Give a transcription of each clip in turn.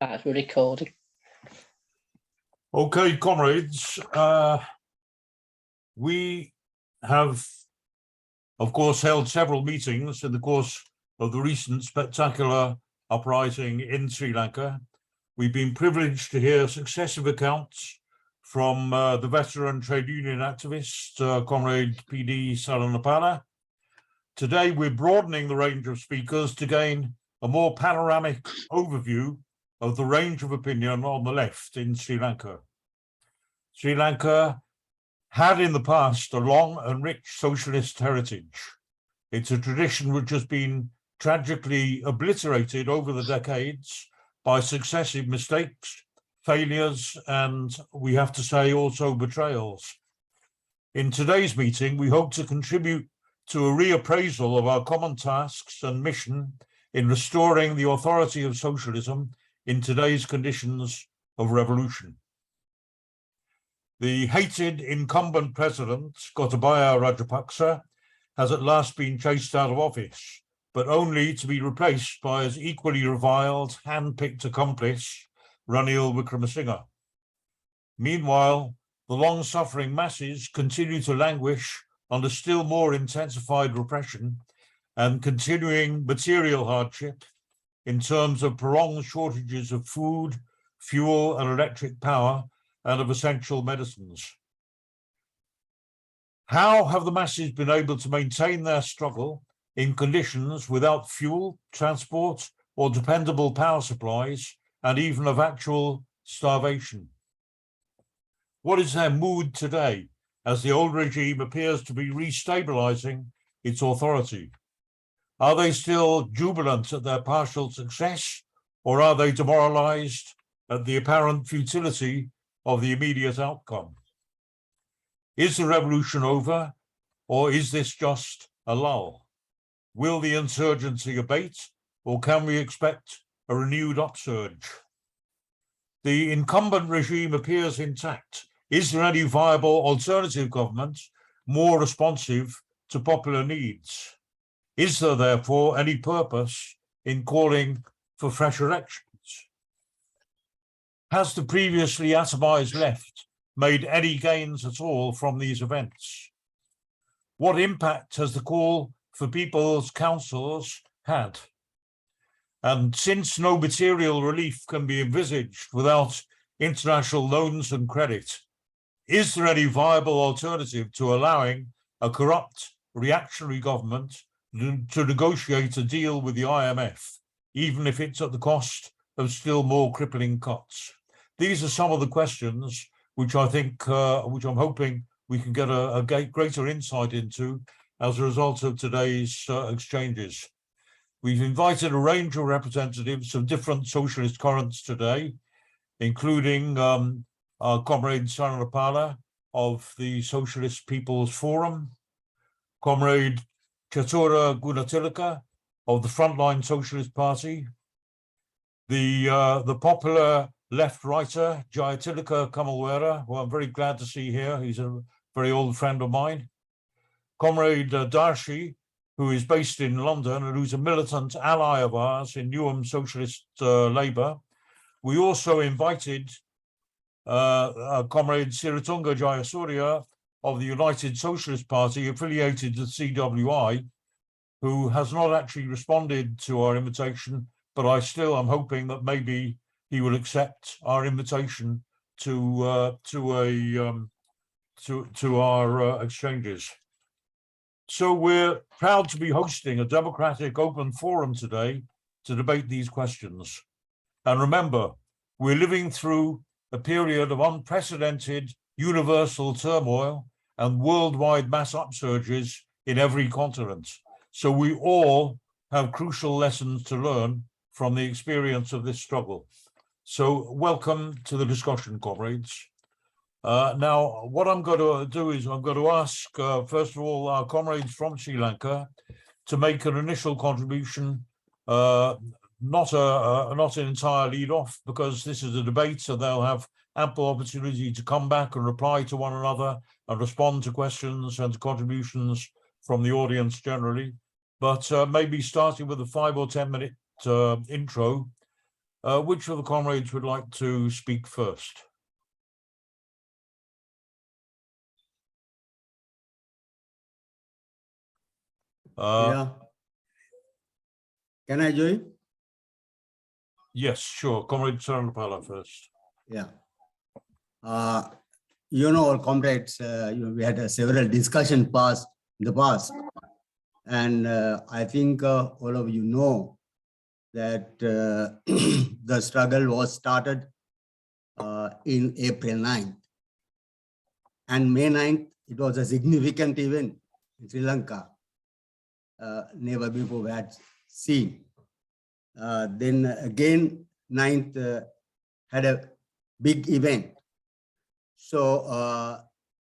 That's recording. Okay, comrades, we have, of course, held several meetings in the course of the recent spectacular uprising in Sri Lanka. We've been privileged to hear successive accounts from the veteran trade union activist, Comrade PD Saranapala. Today, we're broadening the range of speakers to gain a more panoramic overview of the range of opinion on the left in Sri Lanka. Sri Lanka had in the past a long and rich socialist heritage. It's a tradition which has been tragically obliterated over the decades by successive mistakes, failures, and we have to say also betrayals. In today's meeting, we hope to contribute to a reappraisal of our common tasks and mission in restoring the authority of socialism in today's conditions of revolution. The hated incumbent president, Gotabaya Rajapaksa, has at last been chased out of office, but only to be replaced by his equally reviled, hand-picked accomplice, Ranil Wickremasinghe. Meanwhile, the long-suffering masses continue to languish under still more intensified repression and continuing material hardship in terms of prolonged shortages of food, fuel, and electric power, and of essential medicines. How have the masses been able to maintain their struggle in conditions without fuel, transport, or dependable power supplies, and even of actual starvation? What is their mood today as the old regime appears to be restabilizing its authority? Are they still jubilant at their partial success, or are they demoralized at the apparent futility of the immediate outcome? Is the revolution over, or is this just a lull? Will the insurgency abate, or can we expect a renewed upsurge? The incumbent regime appears intact. Is there any viable alternative government more responsive to popular needs? Is there, therefore, any purpose in calling for fresh elections? Has the previously atomized left made any gains at all from these events? What impact has the call for people's councils had? And since no material relief can be envisaged without international loans and credit, is there any viable alternative to allowing a corrupt reactionary government to negotiate a deal with the IMF, even if it's at the cost of still more crippling cuts? These are some of the questions which I think, which I'm hoping we can get a greater insight into as a result of today's exchanges. We've invited a range of representatives of different socialist currents today, including our comrade Saranapala of the Socialist People's Forum, comrade Chatura Gunatilaka of the Frontline Socialist Party, the popular left writer Jayatilaka Kamalwera, who I'm very glad to see here. He's a very old friend of mine. Comrade Darshi, who is based in London and who's a militant ally of ours in Newham Socialist Labour. We also invited Comrade Siratunga Jayasuriya of the United Socialist Party, affiliated to CWI, who has not actually responded to our invitation, but I'm hoping that maybe he will accept our invitation to our exchanges. So we're proud to be hosting a democratic open forum today to debate these questions. And remember, we're living through a period of unprecedented universal turmoil and worldwide mass upsurges in every continent. So we all have crucial lessons to learn from the experience of this struggle. So welcome to the discussion, comrades. Now, what I'm going to do is I'm going to ask, first of all, our comrades from Sri Lanka to make an initial contribution, not an entire lead-off, because this is a debate, so they'll have ample opportunity to come back and reply to one another and respond to questions and to contributions from the audience generally. But maybe starting with a 5 or 10 minute intro. Which of the comrades would like to speak first? Yeah. Can I join? Yes, sure. Comrade Sarnapala first. Yeah. All comrades, we had several discussions in the past. And I think all of you know that the struggle was started in April 9th. And May 9th, it was a significant event in Sri Lanka. Never before we had seen. Then again, 9th had a big event. So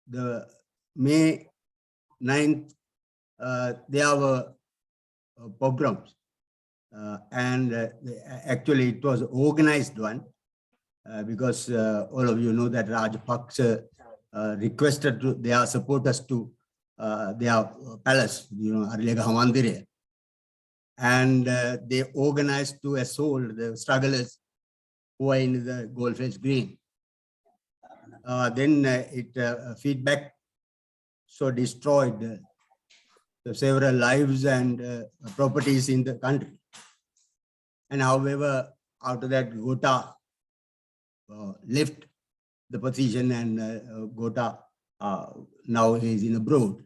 the May 9th, there were pogroms. And actually it was organized one because all of you know that Rajapaksa requested their supporters to their palace, Arlega Mandire. And they organized to assault the strugglers who are in the Goldfields Green. Then feedback so destroyed several lives and properties in the country. And however, after that, Gota left the position, and Gota now is in abroad.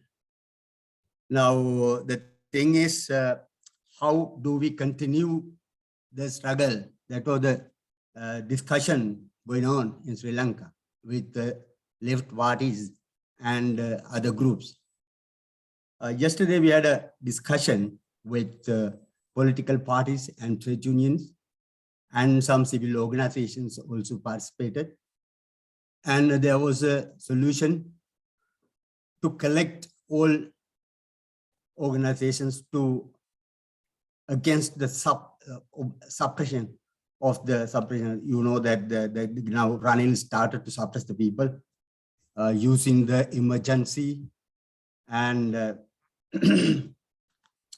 Now, the thing is, how do we continue the struggle? That was the discussion going on in Sri Lanka with left parties and other groups. Yesterday, we had a discussion with political parties and trade unions, and some civil organizations also participated. And there was a solution to collect all organizations against the suppression of the suppression. You know that now Ranil started to suppress the people using the emergency and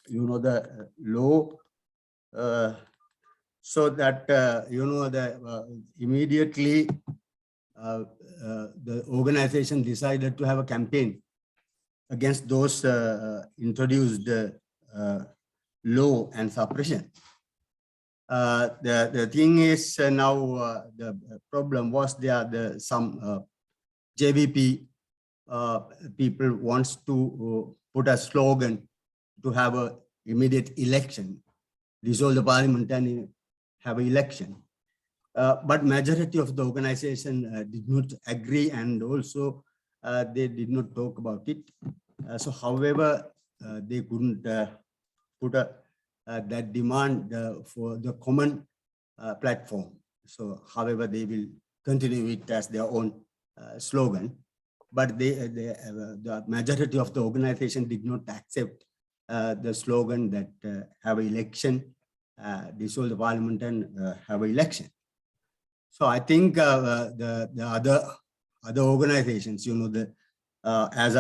the law, so that immediately the organization decided to have a campaign against those introduced law and suppression. The thing is now the problem was some JVP people wants to put a slogan to have a immediate election, dissolve the parliament and have an election. But majority of the organization did not agree, and also they did not talk about it. So however, they couldn't put that demand for the common platform. So however, they will continue it as their own slogan. But the majority of the organization did not accept the slogan that have an election, dissolve the parliament and have an election. So I think the other organizations, as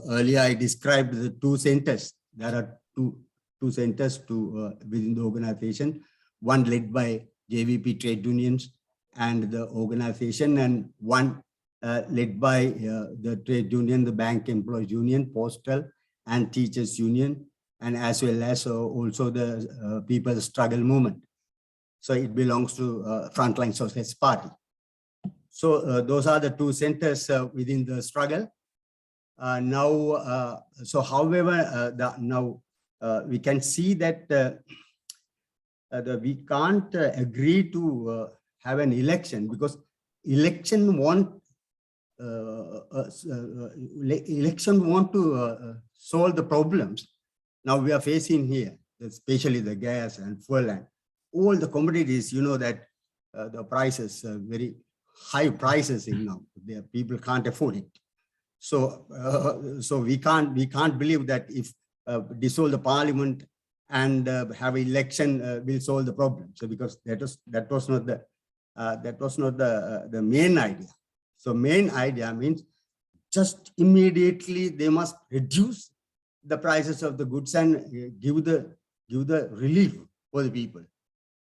earlier I described the two centers. There are two centers within the organization, one led by JVP trade unions and the organization, and one led by the trade union, the bank employees union, postal and teachers union, and as well as also the People's Struggle Movement. So it belongs to Frontline Socialist Party. So those are the two centers within the struggle. So however, now we can see that we can't agree to have an election, because election want to solve the problems now we are facing here, especially the gas and fuel and all the commodities. You know that the prices are very high prices now. People can't afford it. So so we can't believe that if dissolve the parliament and have an election will solve the problem. So because that was not the main idea. So main idea means just immediately they must reduce the prices of the goods and give the relief for the people.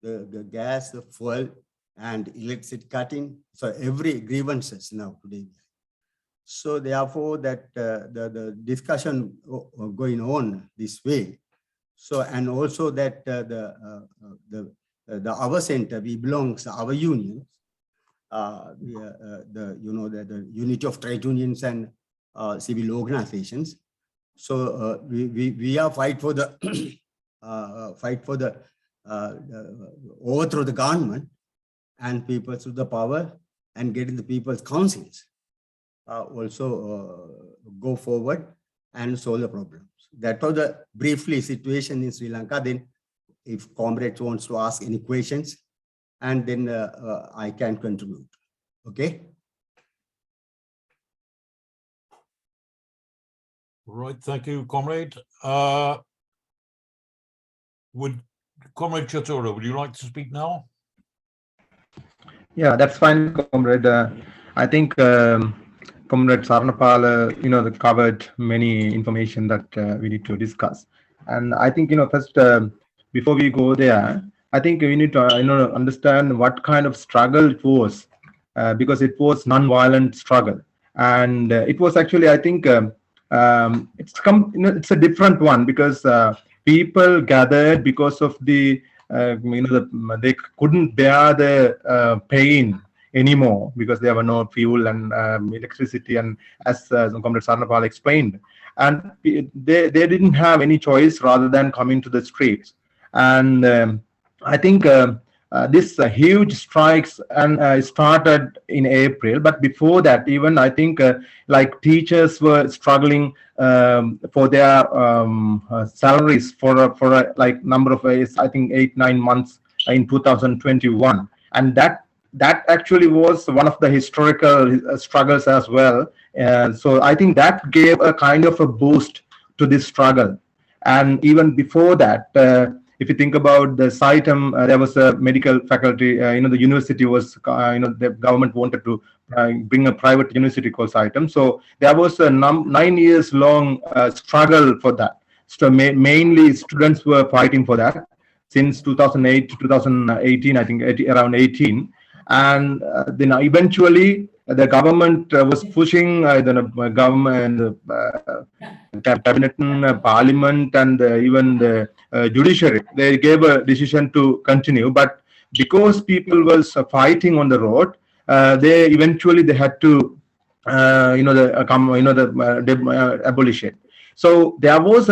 The gas, the fuel, and electricity cutting. So every grievances now today. So therefore, that the discussion going on this way. So and also that the our center, we belongs our unions, the unity of trade unions and civil organizations. So we are fight for the overthrow the government and people to the power and getting the people's councils also go forward and solve the problems. That was the briefly situation in Sri Lanka. Then if comrades wants to ask any questions, and then I can contribute. Okay. Right, thank you, comrade. Would Comrade Chatura, would you like to speak now? Yeah, that's fine, comrade. I think Comrade Sarnapal, covered many information that we need to discuss. And I think, first, before we go there, I think we need to, understand what kind of struggle it was, because it was non-violent struggle. And it was actually, I think, it's a different one, because people gathered because of the, they couldn't bear the pain anymore because there were no fuel and electricity, and as Comrade Sarnapal explained, and they didn't have any choice rather than coming to the streets. And I think this huge strikes and started in April, but before that, even I think like teachers were struggling for their salaries for a like number of years, I think 8-9 months in 2021, and that actually was one of the historical struggles as well. So I think that gave a kind of a boost to this struggle. And even before that, if you think about the SITEM, there was a medical faculty, the university was, the government wanted to bring a private university called SITEM. So there was a 9 years long struggle for that. So mainly students were fighting for that since 2008 to 2018, I think around 18. And then eventually the government was pushing the government, cabinet, parliament, and even the judiciary. They gave a decision to continue, but because people was fighting on the road, they had to, abolish it. So there was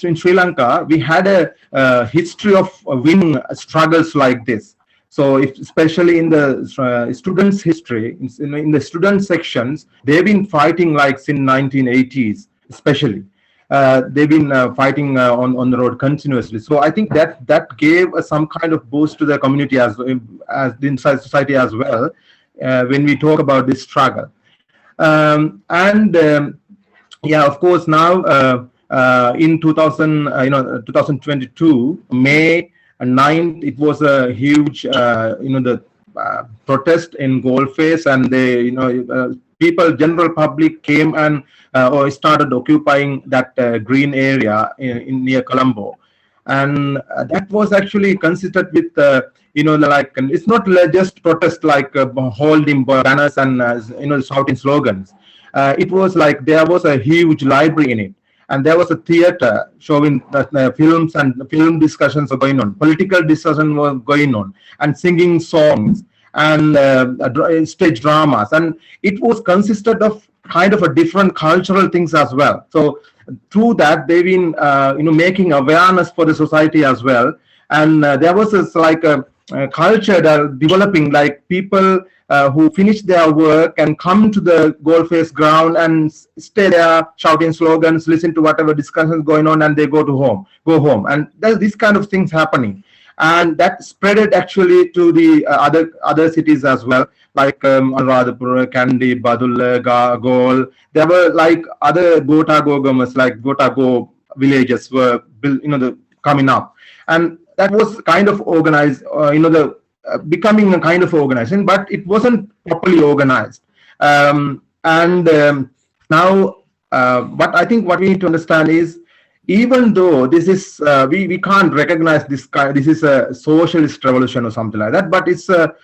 in Sri Lanka, we had a history of winning struggles like this. So especially in the students' history, in the student sections, they've been fighting like since 1980s, especially. They've been fighting on the road continuously. So I think that gave some kind of boost to the community as inside society as well, when we talk about this struggle. Yeah, of course, now in 2022, May 9th, it was a huge, protest in Goldface, and they, people, general public came and or started occupying that green area in near Colombo, and that was actually considered with, like, it's not just protest like holding banners and shouting slogans. It was like there was a huge library in it. And there was a theater showing films, and film discussions were going on. Political discussion was going on, and singing songs and stage dramas. And it was consisted of kind of a different cultural things as well. So through that, they've been making awareness for the society as well. And there was this like a culture developing, like people who finish their work and come to the Goldface ground and stay there shouting slogans, listen to whatever discussions going on, and they go home. And there's this kind of things happening. And that spread it actually to the other cities as well, like Anuradhapura, Kandy, Badulla, Gol. There were like other Gotagogamas, like Gotago villages were built, coming up. And that was kind of organized, becoming a kind of organization, but it wasn't properly organized. Now, what I think what we need to understand is even though this is we can't recognize this is a socialist revolution or something like that, but it's a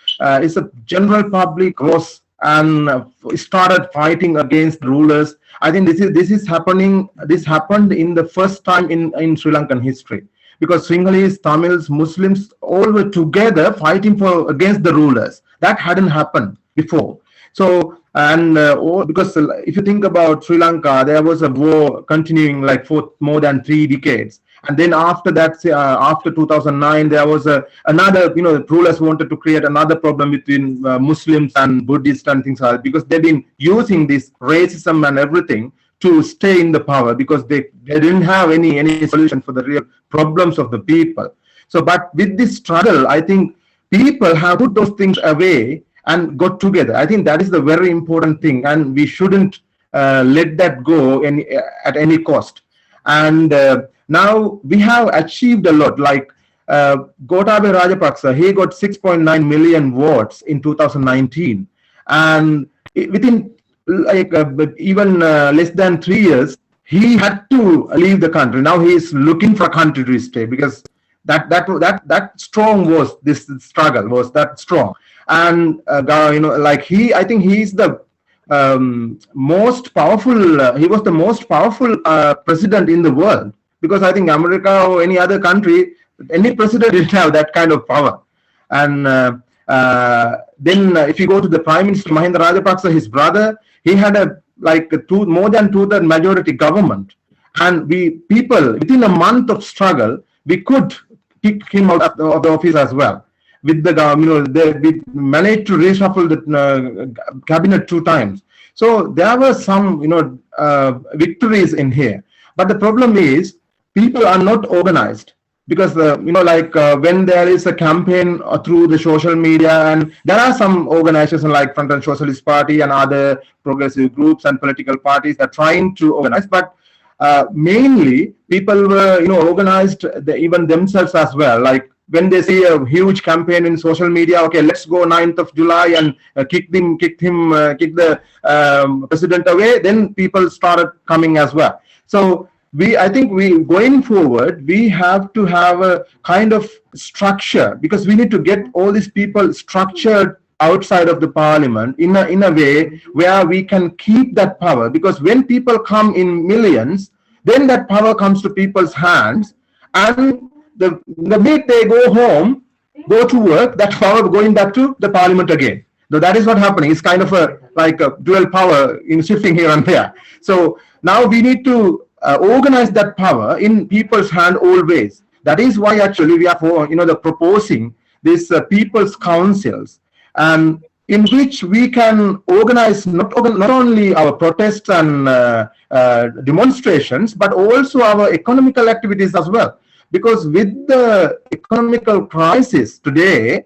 general public was and started fighting against rulers. I think this is happening. This happened in the first time in Sri Lankan history, because Sinhalese, Tamils, Muslims all were together fighting against the rulers. That hadn't happened before. So, and because if you think about Sri Lanka, there was a war continuing like for more than 3 decades. And then after that, after 2009, there was another, the rulers wanted to create another problem between Muslims and Buddhists and things like that, because they've been using this racism and everything to stay in the power, because they didn't have any solution for the real problems of the people. So, but with this struggle, I think people have put those things away and got together. I think that is the very important thing, and we shouldn't let that go at any cost. And now we have achieved a lot. Like Gotabaya Rajapaksa, he got 6.9 million votes in 2019, and within like even less than 3 years, he had to leave the country. Now he is looking for a country to stay, because that strong was this struggle was that strong. And like I think he's the most powerful. He was the most powerful president in the world, because I think America or any other country, any president didn't have that kind of power. And then if you go to the Prime Minister Mahinda Rajapaksa, his brother, he had more than 2/3 majority government, and people within a month of struggle, we could kick him out of the office as well. With the we managed to reshuffle the cabinet 2 times. So there were some victories in here, but the problem is people are not organized, because when there is a campaign through the social media, and there are some organizations like Front and Socialist Party and other progressive groups and political parties that are trying to organize, but mainly people were organized even themselves as well. Like when they see a huge campaign in social media, okay, let's go 9th of July and kick the president away, then people started coming as well. So I think going forward, we have to have a kind of structure, because we need to get all these people structured outside of the parliament in a way where we can keep that power, because when people come in millions, then that power comes to people's hands, and the minute they go home, go to work, that power going back to the parliament again. So that is what happening. It's kind of like a dual power in shifting here and there. So now we need to organize that power in people's hand always. That is why actually we are proposing these people's councils, in which we can organize not only our protests and demonstrations, but also our economical activities as well. Because with the economical crisis today,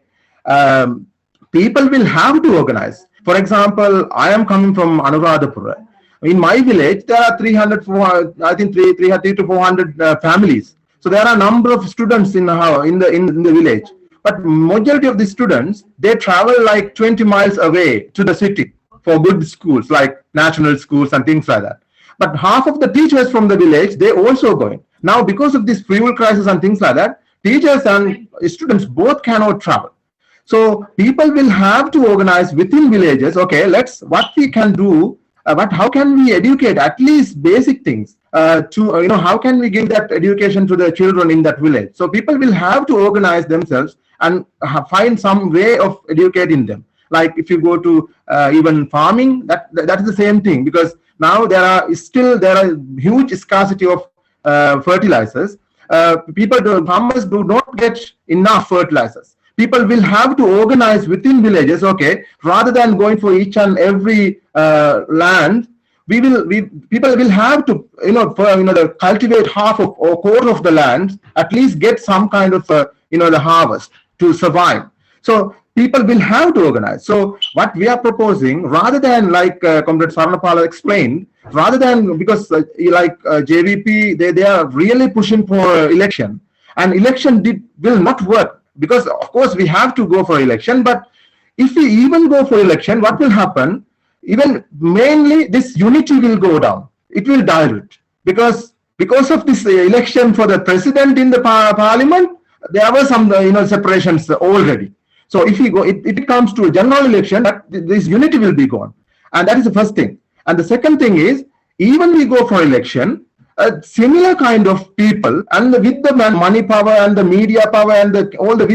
people will have to organize. For example, I am coming from Anuradhapura. In my village, there are 300 to 400 families. So there are a number of students in the village. But majority of the students, they travel like 20 miles away to the city for good schools, like national schools and things like that. But half of the teachers from the village, they also going. Now, because of this fuel crisis and things like that, teachers and students both cannot travel. So people will have to organize within villages. Okay, what we can do. But how can we educate at least basic things how can we give that education to the children in that village? So people will have to organize themselves and find some way of educating them. Like if you go to even farming, that is the same thing, because now there are huge scarcity of fertilizers. Farmers do not get enough fertilizers. People will have to organize within villages. Okay, rather than going for each and every land, people will have to cultivate half of or quarter of the land, at least get some kind of the harvest to survive. So people will have to organize. So what we are proposing, rather than like Comrade Sarnapala explained, rather than because JVP, they are really pushing for election, and election will not work. Because of course we have to go for election, but if we even go for election, what will happen? Even mainly this unity will go down. It will dilute, because because of this election for the president in the parliament, there were some separations already. So if we go, if it comes to a general election, this unity will be gone, and that is the first thing. And the second thing is, even we go for election, a similar kind of people, and with the money power and the media power and with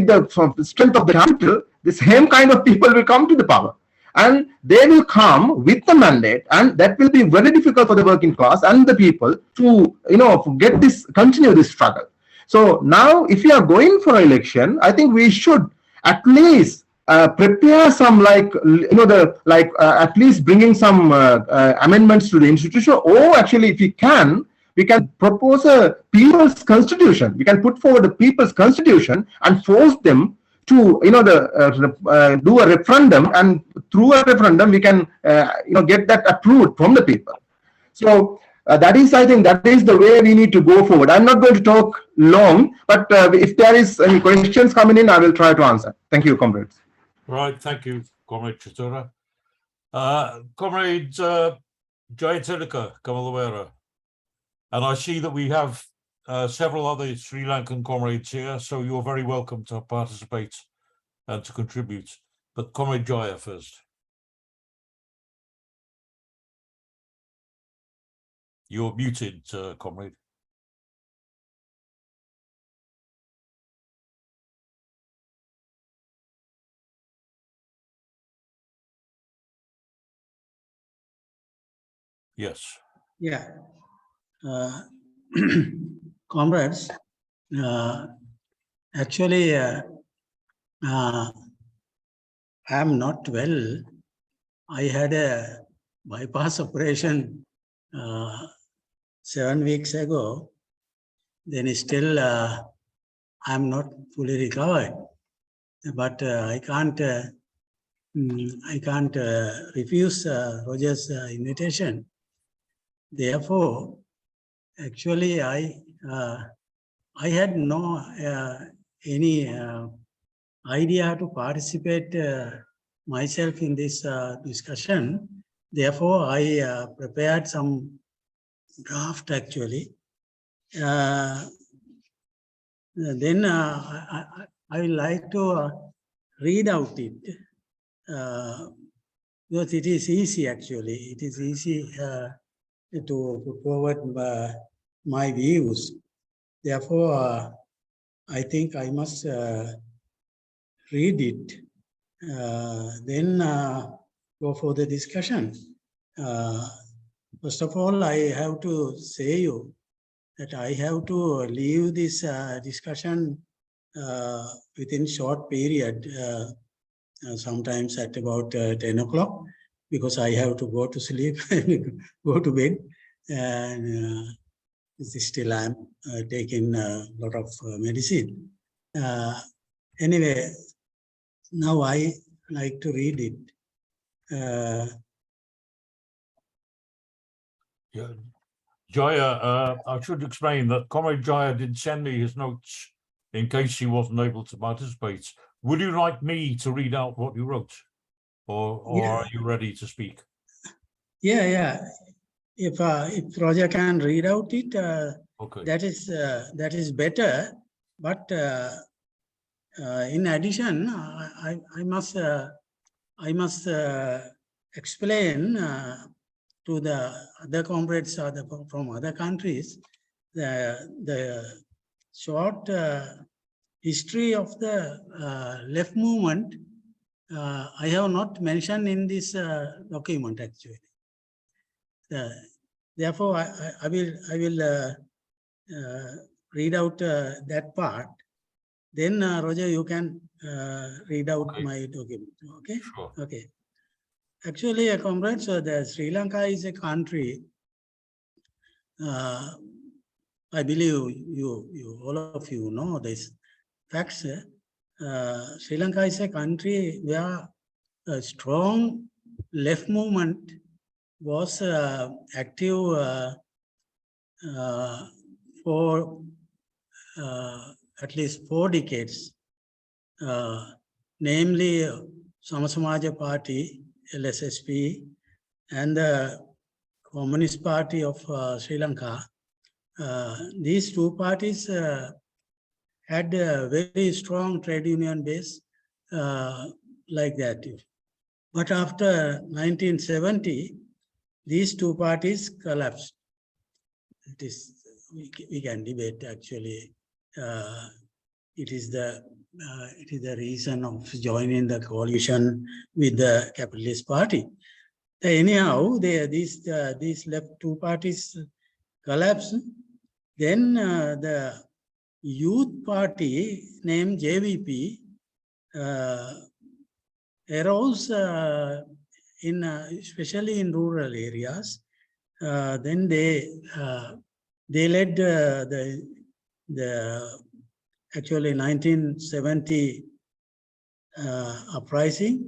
the strength of the capital, the same kind of people will come to the power, and they will come with the mandate, and that will be very difficult for the working class and the people to continue this struggle. So now, if we are going for election, I think we should at least prepare some at least bringing some amendments to the institution, or actually, if we can propose a people's constitution. We can put forward a people's constitution and force them to do a referendum, and through a referendum we can get that approved from the people. So that is, I think, that is the way we need to go forward. I'm not going to talk long, but if there is any questions coming in, I will try to answer. Thank you, comrades. Right, thank you, Comrade Chatura. Comrade Jayatilaka Kamalawera, and I see that we have several other Sri Lankan comrades here, so you're very welcome to participate and to contribute. But Comrade Jaya first. You're muted, comrade. Yes. Yeah. Comrades, actually, I am not well. I had a bypass operation 7 weeks ago. Then still, I am not fully recovered. But I can't refuse Roger's invitation. Therefore, actually, I had no any idea to participate myself in this discussion. Therefore, I prepared some draft actually. Then I would like to read out it because it is easy actually. It is easy to put forward my views. Therefore, I think I must read it, then go for the discussion. First of all, I have to say you that I have to leave this discussion within short period, sometimes at about 10 o'clock, because I have to go to sleep, go to bed, and still I'm taking a lot of medicine. Anyway, now I like to read it. Yeah. Jaya, I should explain that Comrade Jaya did send me his notes in case he wasn't able to participate. Would you like me to read out what you wrote? Or Yeah. Are you ready to speak? Yeah. If Roger can read out it, Okay. that is better. But in addition, I must explain to the other comrades from other countries the short history of the left movement. I have not mentioned in this document actually. Therefore, I will read out that part. Then Roger, you can read out my document. Okay. Sure. Okay. Actually, comrades, the Sri Lanka is a country. I believe you all of you know this facts. Sri Lanka is a country where a strong left movement was active for at least 4 decades, namely Samasamaja Party, LSSP, and the Communist Party of Sri Lanka these two parties had a very strong trade union base like that. But after 1970, these two parties collapsed. It is, we can debate actually. It is the reason of joining the coalition with the Capitalist Party. Anyhow, these left two parties collapsed. Then the youth party named JVP arose especially in rural areas. Then they led the actually 1970 uprising,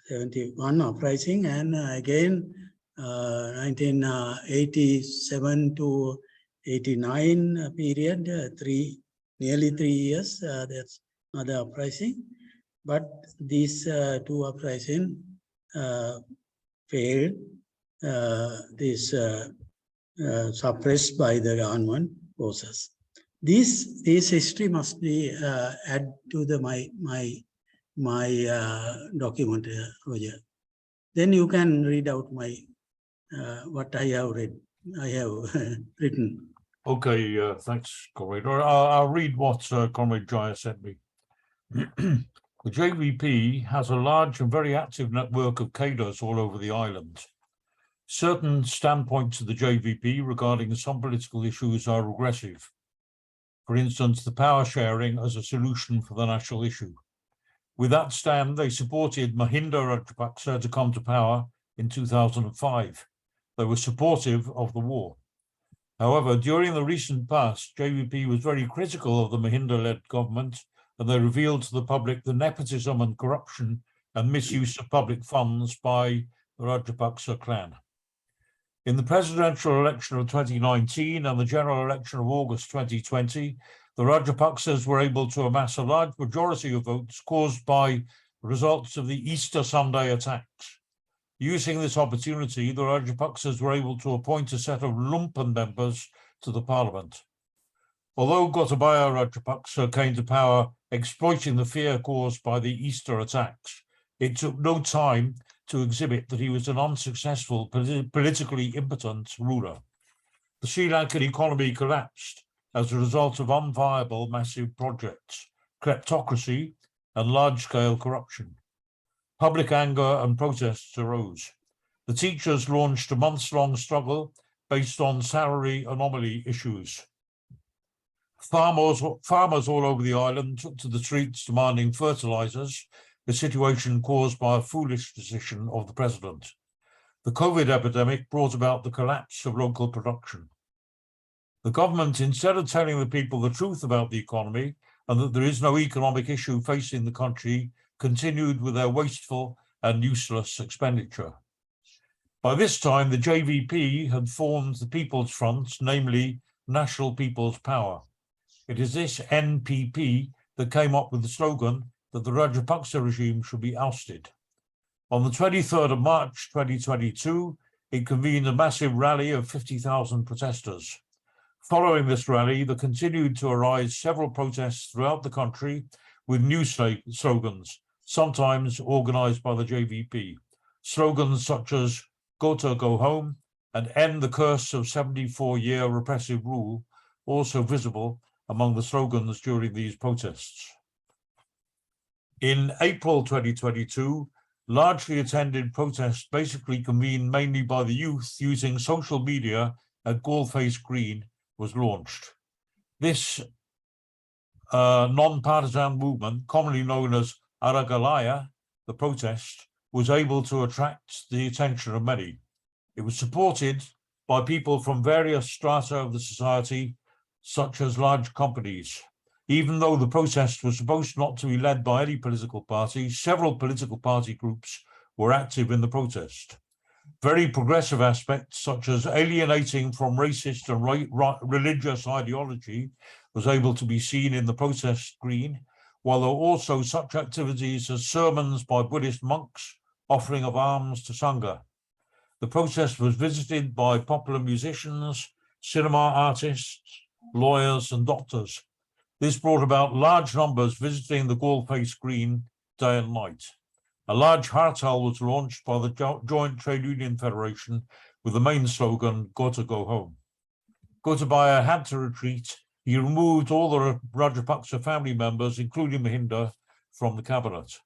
71 uprising, and again 1987 to 89 period, nearly 3 years. That's another uprising. But these two uprisings failed. Suppressed by the government forces. This history must be added to my document, Roger. Then you can read out my what I have written. Okay, thanks, Comrade. I'll read what Comrade Jaya sent me. The JVP has a large and very active network of cadres all over the island. Certain standpoints of the JVP regarding some political issues are regressive. For instance, the power sharing as a solution for the national issue. With that stand, they supported Mahinda Rajapaksa to come to power in 2005. They were supportive of the war. However, during the recent past, JVP was very critical of the Mahinda-led government, and they revealed to the public the nepotism and corruption and misuse of public funds by the Rajapaksa clan. In the presidential election of 2019 and the general election of August 2020, the Rajapaksas were able to amass a large majority of votes caused by results of the Easter Sunday attacks. Using this opportunity, the Rajapaksas were able to appoint a set of lumpen members to the parliament. Although Gotabaya Rajapaksa came to power exploiting the fear caused by the Easter attacks, it took no time to exhibit that he was an unsuccessful, politically impotent ruler. The Sri Lankan economy collapsed as a result of unviable massive projects, kleptocracy, and large-scale corruption. Public anger and protests arose. The teachers launched a months-long struggle based on salary anomaly issues. Farmers all over the island took to the streets demanding fertilizers, a situation caused by a foolish decision of the president. The COVID epidemic brought about the collapse of local production. The government, instead of telling the people the truth about the economy and that there is no economic issue facing the country, continued with their wasteful and useless expenditure. By this time, the JVP had formed the People's Front, namely National People's Power. It is this NPP that came up with the slogan that the Rajapaksa regime should be ousted. On the 23rd of March 2022, it convened a massive rally of 50,000 protesters. Following this rally, there continued to arise several protests throughout the country with new slogans, sometimes organized by the JVP. Slogans such as "Go to go home" and "End the curse of 74-year repressive rule," also visible among the slogans during these protests. In April 2022, largely attended protests basically convened mainly by the youth using social media at Gallface Green was launched. This non-partisan movement, commonly known as Aragalaya, the protest, was able to attract the attention of many. It was supported by people from various strata of the society, such as large companies. Even though the protest was supposed not to be led by any political party, several political party groups were active in the protest. Very progressive aspects, such as alienating from racist and religious ideology, was able to be seen in the protest green, while there were also such activities as sermons by Buddhist monks, offering of alms to Sangha. The protest was visited by popular musicians cinema artists, lawyers, and doctors. This brought about large numbers visiting the Galle-Face Green day and night. A large hartal was launched by the Joint Trade Union Federation with the main slogan, "Got to go home." Gotabaya had to retreat. He removed all the Rajapaksa family members, including Mahinda, from the cabinet.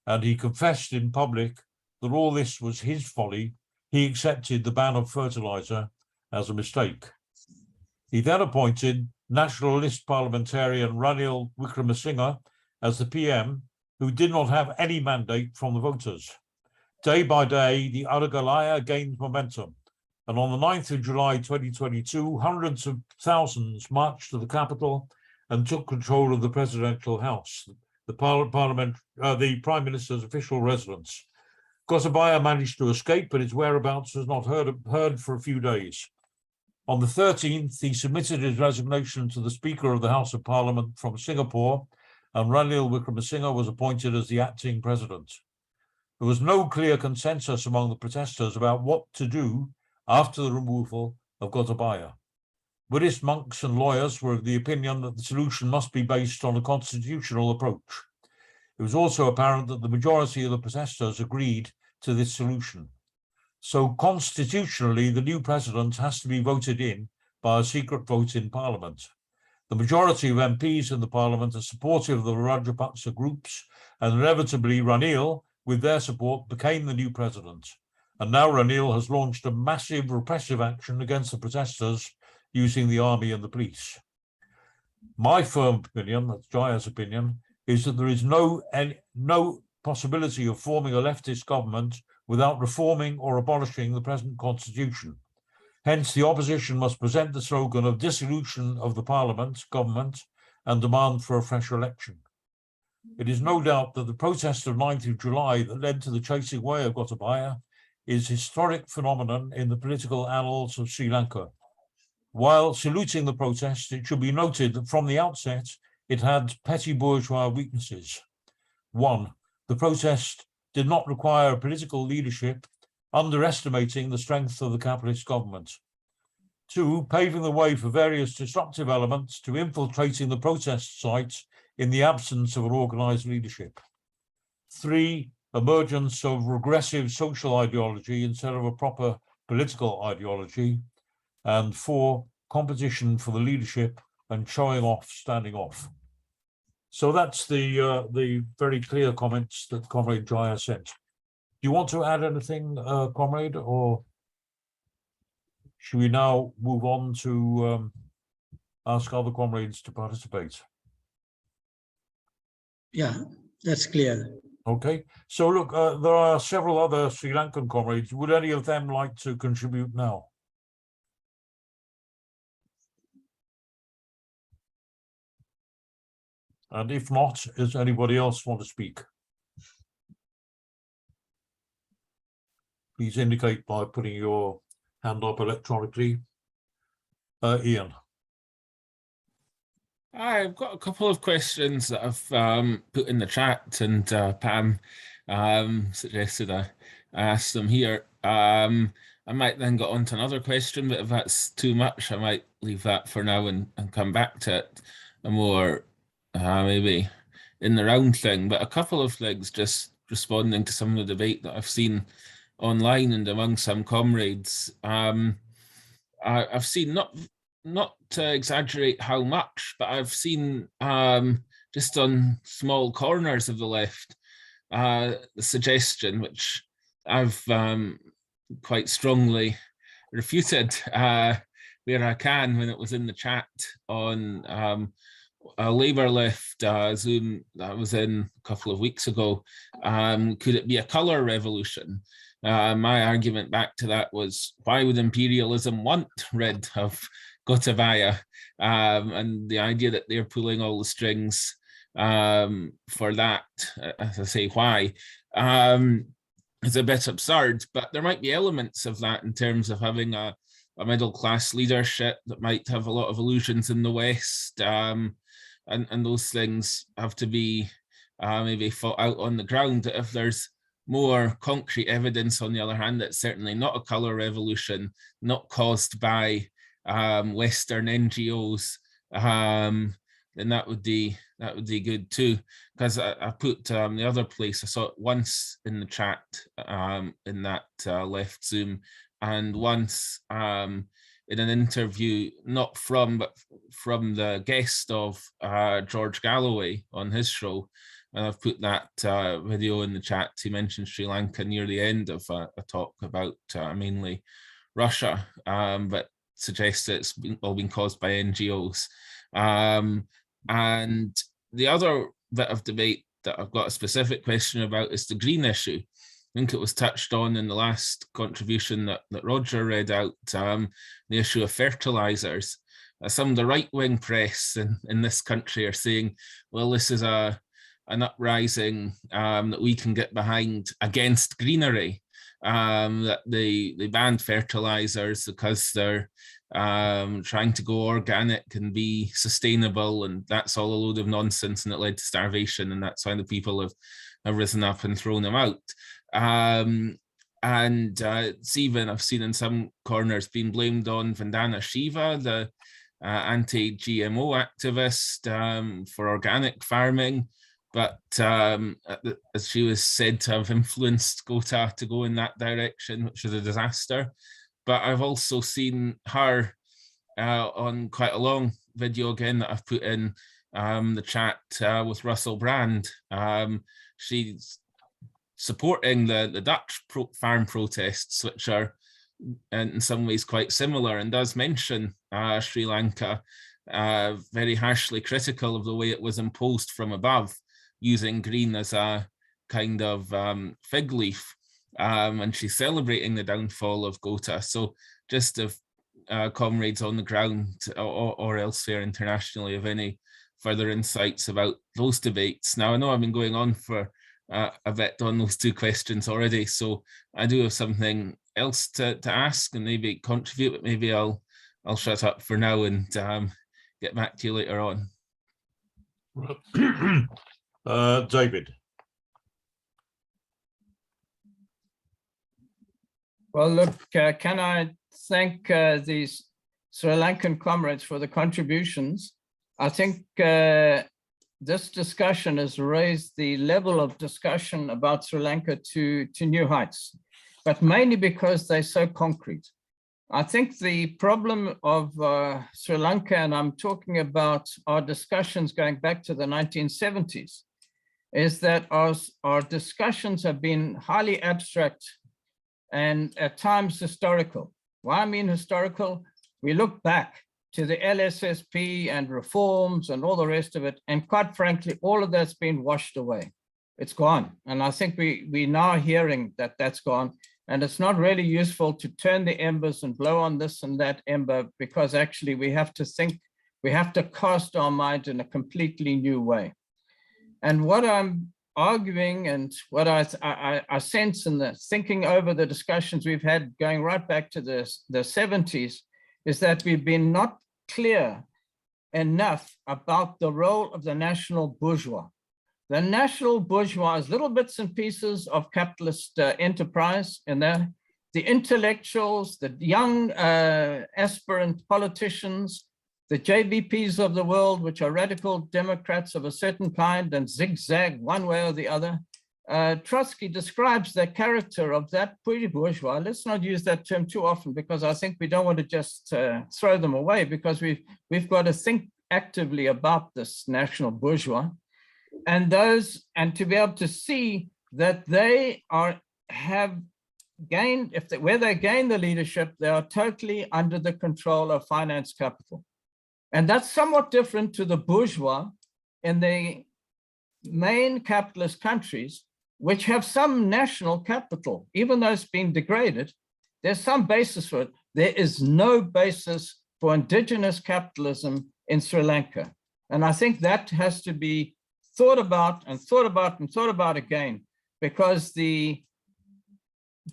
And he confessed in public that all this was his folly. He accepted the ban of fertilizer as a mistake. He then appointed nationalist parliamentarian Ranil Wickremasinghe as the PM, who did not have any mandate from the voters. Day by day, the Aragalaya gained momentum. And on the 9th of July 2022, hundreds of thousands marched to the capital and took control of the presidential house, the Prime Minister's official residence. Gotabaya managed to escape, but his whereabouts was not heard for a few days. On the 13th, he submitted his resignation to the Speaker of the House of Parliament from Singapore, and Ranil Wickremasinghe was appointed as the acting president. There was no clear consensus among the protesters about what to do after the removal of Gotabaya. Buddhist monks and lawyers were of the opinion that the solution must be based on a constitutional approach. It was also apparent that the majority of the protesters agreed to this solution. So constitutionally, the new president has to be voted in by a secret vote in Parliament. The majority of MPs in the Parliament are supportive of the Rajapaksa groups, and inevitably Ranil, with their support, became the new president. And now Ranil has launched a massive repressive action against the protesters using the army and the police. My firm opinion, that's Jaya's opinion, is that there is no possibility of forming a leftist government without reforming or abolishing the present constitution. Hence, the opposition must present the slogan of dissolution of the government, and demand for a fresh election. It is no doubt that the protest of 9th of July that led to the chasing away of Gotabaya is a historic phenomenon in the political annals of Sri Lanka. While saluting the protest, it should be noted that from the outset, it had petty bourgeois weaknesses. One, the protest did not require a political leadership, underestimating the strength of the capitalist government. Two, paving the way for various disruptive elements to infiltrating the protest sites in the absence of an organized leadership. Three, emergence of regressive social ideology instead of a proper political ideology. And four, competition for the leadership and showing off, standing off. So that's the very clear comments that Comrade Jaya sent. Do you want to add anything, Comrade, or should we now move on to ask other comrades to participate? Yeah, that's clear. Okay, so look, there are several other Sri Lankan comrades. Would any of them like to contribute now? And if not, does anybody else want to speak? Please indicate by putting your hand up electronically. Ian. I've got a couple of questions that I've put in the chat, and Pam suggested I ask them here. I might then get on to another question, but if that's too much, I might leave that for now and come back to it a more maybe in the round thing. But a couple of things, just responding to some of the debate that I've seen online and among some comrades. I've seen, not to exaggerate how much, but I've seen just on small corners of the left, the suggestion, which I've quite strongly refuted where I can when it was in the chat on a Labour left Zoom that I was in a couple of weeks ago. Could it be a colour revolution? My argument back to that was, why would imperialism want rid of Gotabaya? And the idea that they're pulling all the strings for that, as I say, why, is a bit absurd. But there might be elements of that in terms of having a middle-class leadership that might have a lot of illusions in the West. And those things have to be maybe fought out on the ground. If there's more concrete evidence, on the other hand, that's certainly not a colour revolution, not caused by Western NGOs, then that would be good too. Because I put the other place, I saw it once in the chat, in that left Zoom, and once in an interview, not from, but from the guest of George Galloway on his show. And I've put that video in the chat. He mentioned Sri Lanka near the end of a talk about mainly Russia, but suggests it's all been caused by NGOs. And the other bit of debate that I've got a specific question about is the green issue. I think it was touched on in the last contribution that Roger read out, the issue of fertilizers. Some of the right-wing press in this country are saying, well, this is an uprising that we can get behind against greenery, that they banned fertilizers because they're trying to go organic and be sustainable, and that's all a load of nonsense, and it led to starvation, and that's why the people have risen up and thrown them out. It's even, I've seen in some corners, being blamed on Vandana Shiva, the anti-GMO activist, for organic farming, but as she was said to have influenced Gota to go in that direction, which was a disaster. But I've also seen her on quite a long video again that I've put in the chat with Russell Brand. She's supporting the Dutch farm protests, which are in some ways quite similar, and does mention Sri Lanka, very harshly critical of the way it was imposed from above, using green as a kind of fig leaf. And she's celebrating the downfall of Gota. So just if comrades on the ground or elsewhere internationally have any further insights about those debates. Now, I know I've been going on for a bit on those two questions already, so I do have something else to ask and maybe contribute, but maybe I'll shut up for now and get back to you later on. David. Well, look, can I thank these Sri Lankan comrades for the contributions? I think this discussion has raised the level of discussion about Sri Lanka to new heights, but mainly because they're so concrete. I think the problem of Sri Lanka, and I'm talking about our discussions going back to the 1970s, is that our discussions have been highly abstract and at times historical. Why I mean historical? We look back to the LSSP and reforms and all the rest of it, and quite frankly, all of that's been washed away. It's gone, and I think we're now hearing that that's gone, and it's not really useful to turn the embers and blow on this and that ember, because actually we have to think, we have to cast our mind in a completely new way. And what I'm arguing and what I sense in the thinking over the discussions we've had going right back to the 70s is that we've been not clear enough about the role of the national bourgeois. The national bourgeois is little bits and pieces of capitalist enterprise in there. The intellectuals, the young aspirant politicians, the JVPs of the world, which are radical Democrats of a certain kind and zigzag one way or the other. Trotsky describes the character of that bourgeois. Let's not use that term too often, because I think we don't want to just throw them away, because we've got to think actively about this national bourgeois, and to be able to see that they have gained, where they gain the leadership, they are totally under the control of finance capital. And that's somewhat different to the bourgeois in the main capitalist countries, which have some national capital. Even though it's been degraded, there's some basis for it. There is no basis for indigenous capitalism in Sri Lanka. And I think that has to be thought about and thought about and thought about again, because the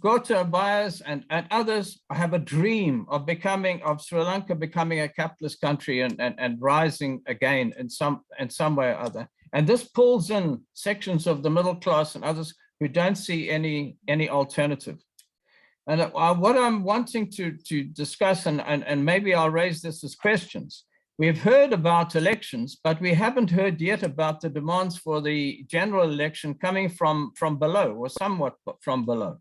Gotabayas and others have a dream of Sri Lanka becoming a capitalist country and rising again in some way or other. And this pulls in sections of the middle class and others who don't see any alternative. And what I'm wanting to discuss, and maybe I'll raise this as questions. We've heard about elections, but we haven't heard yet about the demands for the general election coming from below, or somewhat from below.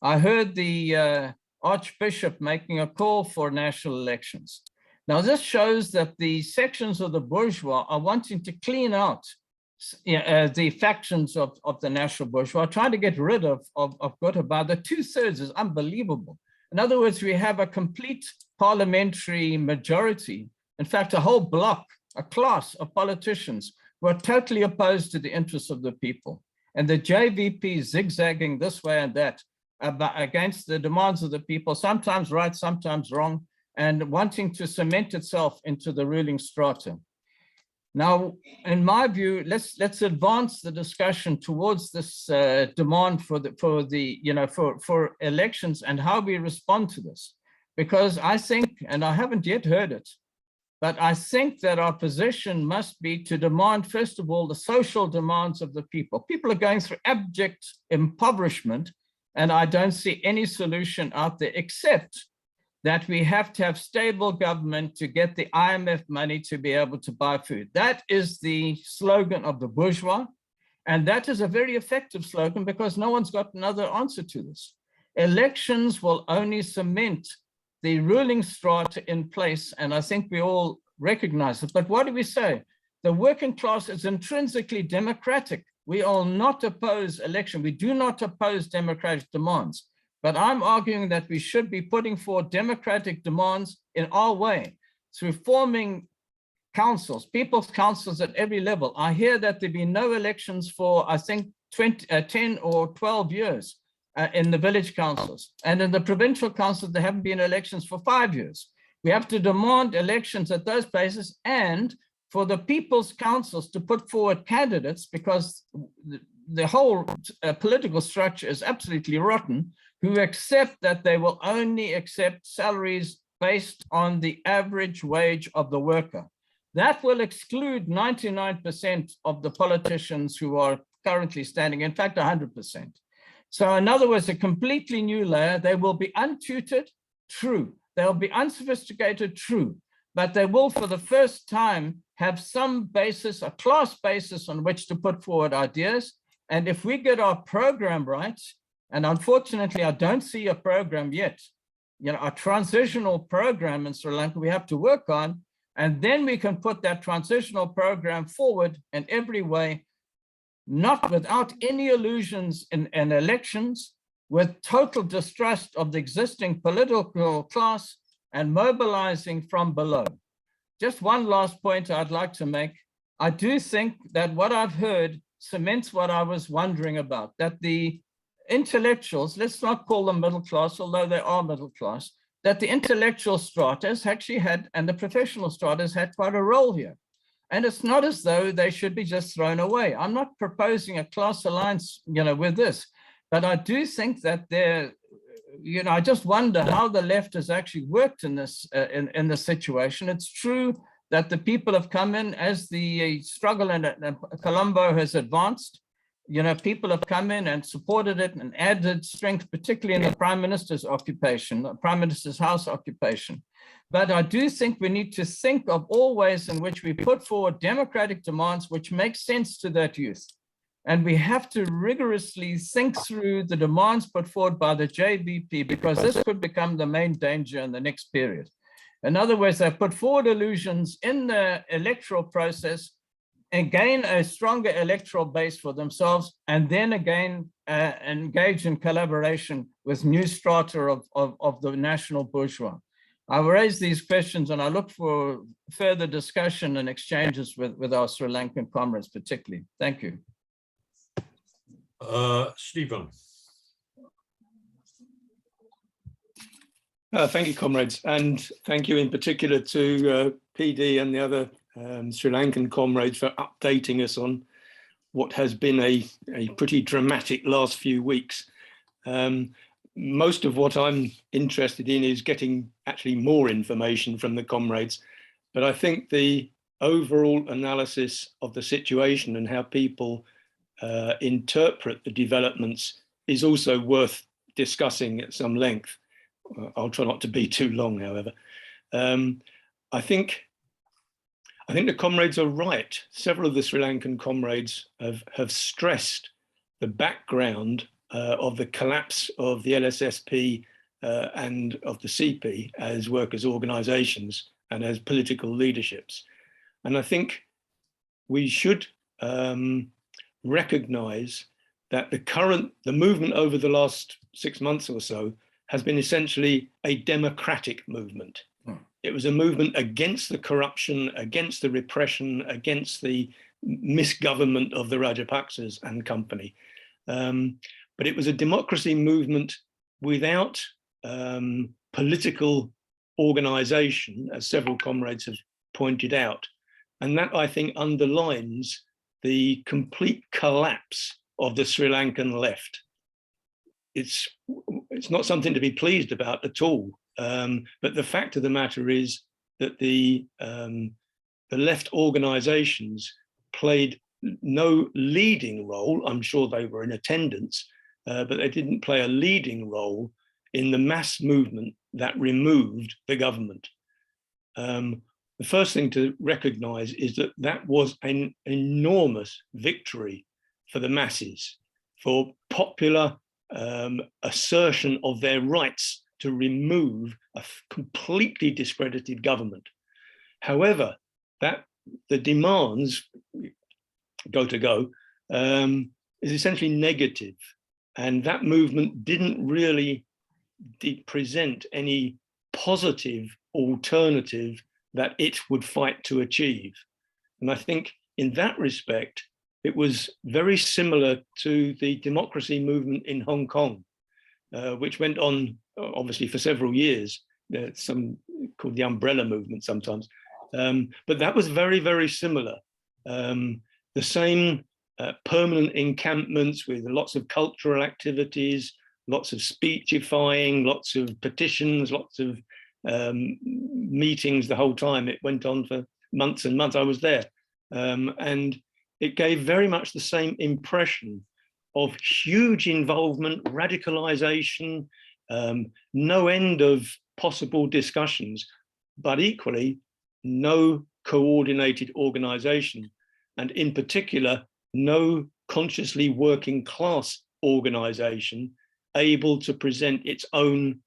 I heard the Archbishop making a call for national elections. Now, this shows that the sections of the bourgeois are wanting to clean out the factions of the national bourgeois, trying to get rid of Gotabaya. The 2/3 is unbelievable. In other words, we have a complete parliamentary majority. In fact, a whole bloc, a class of politicians who are totally opposed to the interests of the people. And the JVP zigzagging this way and that against the demands of the people, sometimes right, sometimes wrong, and wanting to cement itself into the ruling strata. Now, in my view, let's advance the discussion towards this demand for elections and how we respond to this, because I think, and I haven't yet heard it, but I think that our position must be to demand, first of all, the social demands of the people. People are going through abject impoverishment, and I don't see any solution out there except that we have to have stable government to get the IMF money to be able to buy food. That is the slogan of the bourgeois. And that is a very effective slogan because no one's got another answer to this. Elections will only cement the ruling strata in place. And I think we all recognize it. But what do we say? The working class is intrinsically democratic. We will not oppose election. We do not oppose democratic demands. But I'm arguing that we should be putting forward democratic demands in our way through forming councils, people's councils at every level. I hear that there'll be no elections for, I think, 10 or 12 years in the village councils. And in the provincial councils, there haven't been elections for 5 years. We have to demand elections at those places and for the people's councils to put forward candidates, because the whole political structure is absolutely rotten, who accept that they will only accept salaries based on the average wage of the worker. That will exclude 99% of the politicians who are currently standing, in fact, 100%. So in other words, a completely new layer. They will be untutored, true. They'll be unsophisticated, true. But they will, for the first time, have some basis, a class basis on which to put forward ideas. And if we get our program right, and unfortunately, I don't see a program yet, a transitional program in Sri Lanka we have to work on, and then we can put that transitional program forward in every way, not without any illusions in elections, with total distrust of the existing political class and mobilizing from below. Just one last point I'd like to make. I do think that what I've heard cements what I was wondering about, that the intellectuals, let's not call them middle class, although they are middle class, that the intellectual strata has actually had, and the professional strata has had quite a role here. And it's not as though they should be just thrown away. I'm not proposing a class alliance, with this, but I do think that I just wonder how the left has actually worked in this, in this situation. It's true that the people have come in as the struggle in Colombo has advanced. People have come in and supported it and added strength, particularly in the Prime Minister's occupation, the Prime Minister's house occupation. But I do think we need to think of all ways in which we put forward democratic demands which make sense to that youth. And we have to rigorously think through the demands put forward by the JVP, because this could become the main danger in the next period. In other words, they put forward illusions in the electoral process and gain a stronger electoral base for themselves, and then again engage in collaboration with new strata of the national bourgeois. I will raise these questions and I look for further discussion and exchanges with our Sri Lankan comrades particularly. Thank you. Stephen. Thank you, comrades, and thank you in particular to PD and the other Sri Lankan comrades for updating us on what has been a pretty dramatic last few weeks. Most of what I'm interested in is getting actually more information from the comrades, but I think the overall analysis of the situation and how people interpret the developments is also worth discussing at some length. I'll try not to be too long, however. I think the comrades are right. Several of the Sri Lankan comrades have stressed the background of the collapse of the LSSP and of the CP as workers' organizations and as political leaderships. And I think we should recognize that the movement over the last 6 months or so has been essentially a democratic movement. It was a movement against the corruption, against the repression, against the misgovernment of the Rajapaksas and company. But it was a democracy movement without political organization, as several comrades have pointed out. And that, I think, underlines the complete collapse of the Sri Lankan left. It's not something to be pleased about at all. But the fact of the matter is that the left organizations played no leading role. I'm sure they were in attendance, but they didn't play a leading role in the mass movement that removed the government. The first thing to recognize is that that was an enormous victory for the masses, for popular assertion of their rights to remove a completely discredited government. However, that the demands is essentially negative, and that movement didn't really present any positive alternative that it would fight to achieve. And I think in that respect, it was very similar to the democracy movement in Hong Kong, which went on obviously for several years. There's some called the umbrella movement sometimes, but that was very, very similar. The same permanent encampments with lots of cultural activities, lots of speechifying, lots of petitions, lots of meetings the whole time. It went on for months and months. I was there, and it gave very much the same impression of huge involvement, radicalization, no end of possible discussions, but equally no coordinated organization, and in particular, no consciously working class organization able to present its own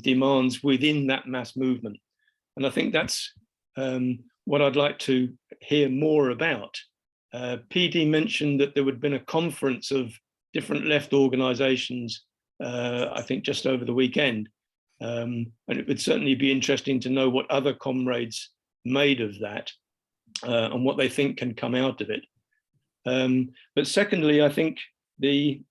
demands within that mass movement. And I think that's what I'd like to hear more about. PD mentioned that there would have been a conference of different left organizations, I think just over the weekend. And it would certainly be interesting to know what other comrades made of that and what they think can come out of it. But secondly, I think the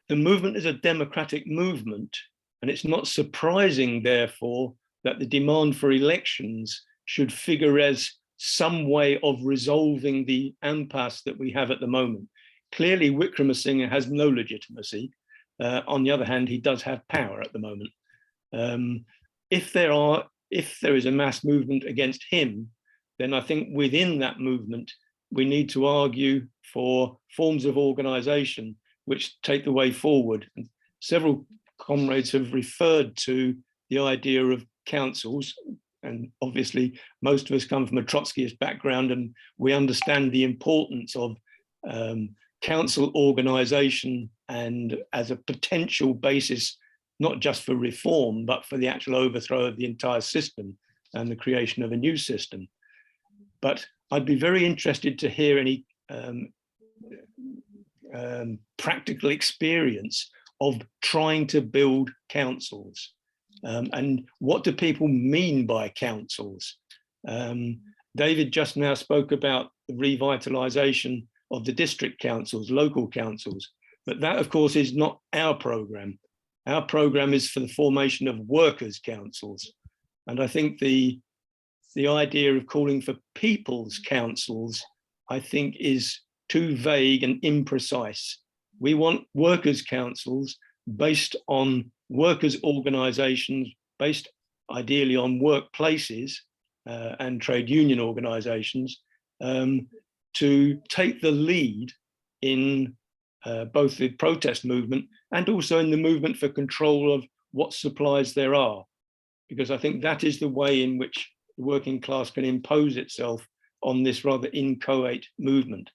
movement is a democratic movement, and it's not surprising, therefore, that the demand for elections should figure as some way of resolving the impasse that we have at the moment. Clearly, Wickremasinghe has no legitimacy. On the other hand, he does have power at the moment. If there is a mass movement against him, then I think within that movement, we need to argue for forms of organization which take the way forward. And several comrades have referred to the idea of councils, and obviously most of us come from a Trotskyist background, and we understand the importance of council organization and as a potential basis, not just for reform, but for the actual overthrow of the entire system and the creation of a new system. But I'd be very interested to hear any practical experience of trying to build councils. And what do people mean by councils? David just now spoke about the revitalization of the district councils, local councils, but that of course is not our program. Our program is for the formation of workers' councils. And I think the idea of calling for people's councils, I think, is too vague and imprecise. We want workers' councils based on workers' organizations, based ideally on workplaces and trade union organizations, to take the lead in both the protest movement and also in the movement for control of what supplies there are, because I think that is the way in which the working class can impose itself on this rather inchoate movement.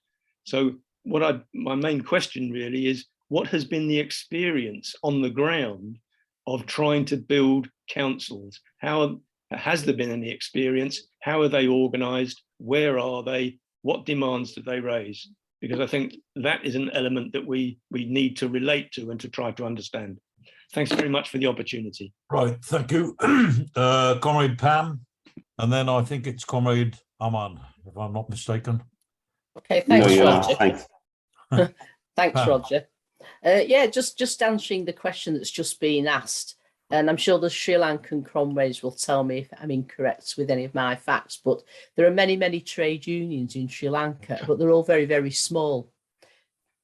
So my main question really is, what has been the experience on the ground of trying to build councils? Has there been any experience? How are they organized? Where are they? What demands do they raise? Because I think that is an element that we need to relate to and to try to understand. Thanks very much for the opportunity. Right, thank you. Comrade Pam, and then I think it's Comrade Aman, if I'm not mistaken. Okay, thanks, No, you're Roger. not. Thanks. Thanks, Pam. Roger. Yeah, just answering the question that's just been asked. And I'm sure the Sri Lankan comrades will tell me if I'm incorrect with any of my facts, but there are many, many trade unions in Sri Lanka, but they're all very, very small.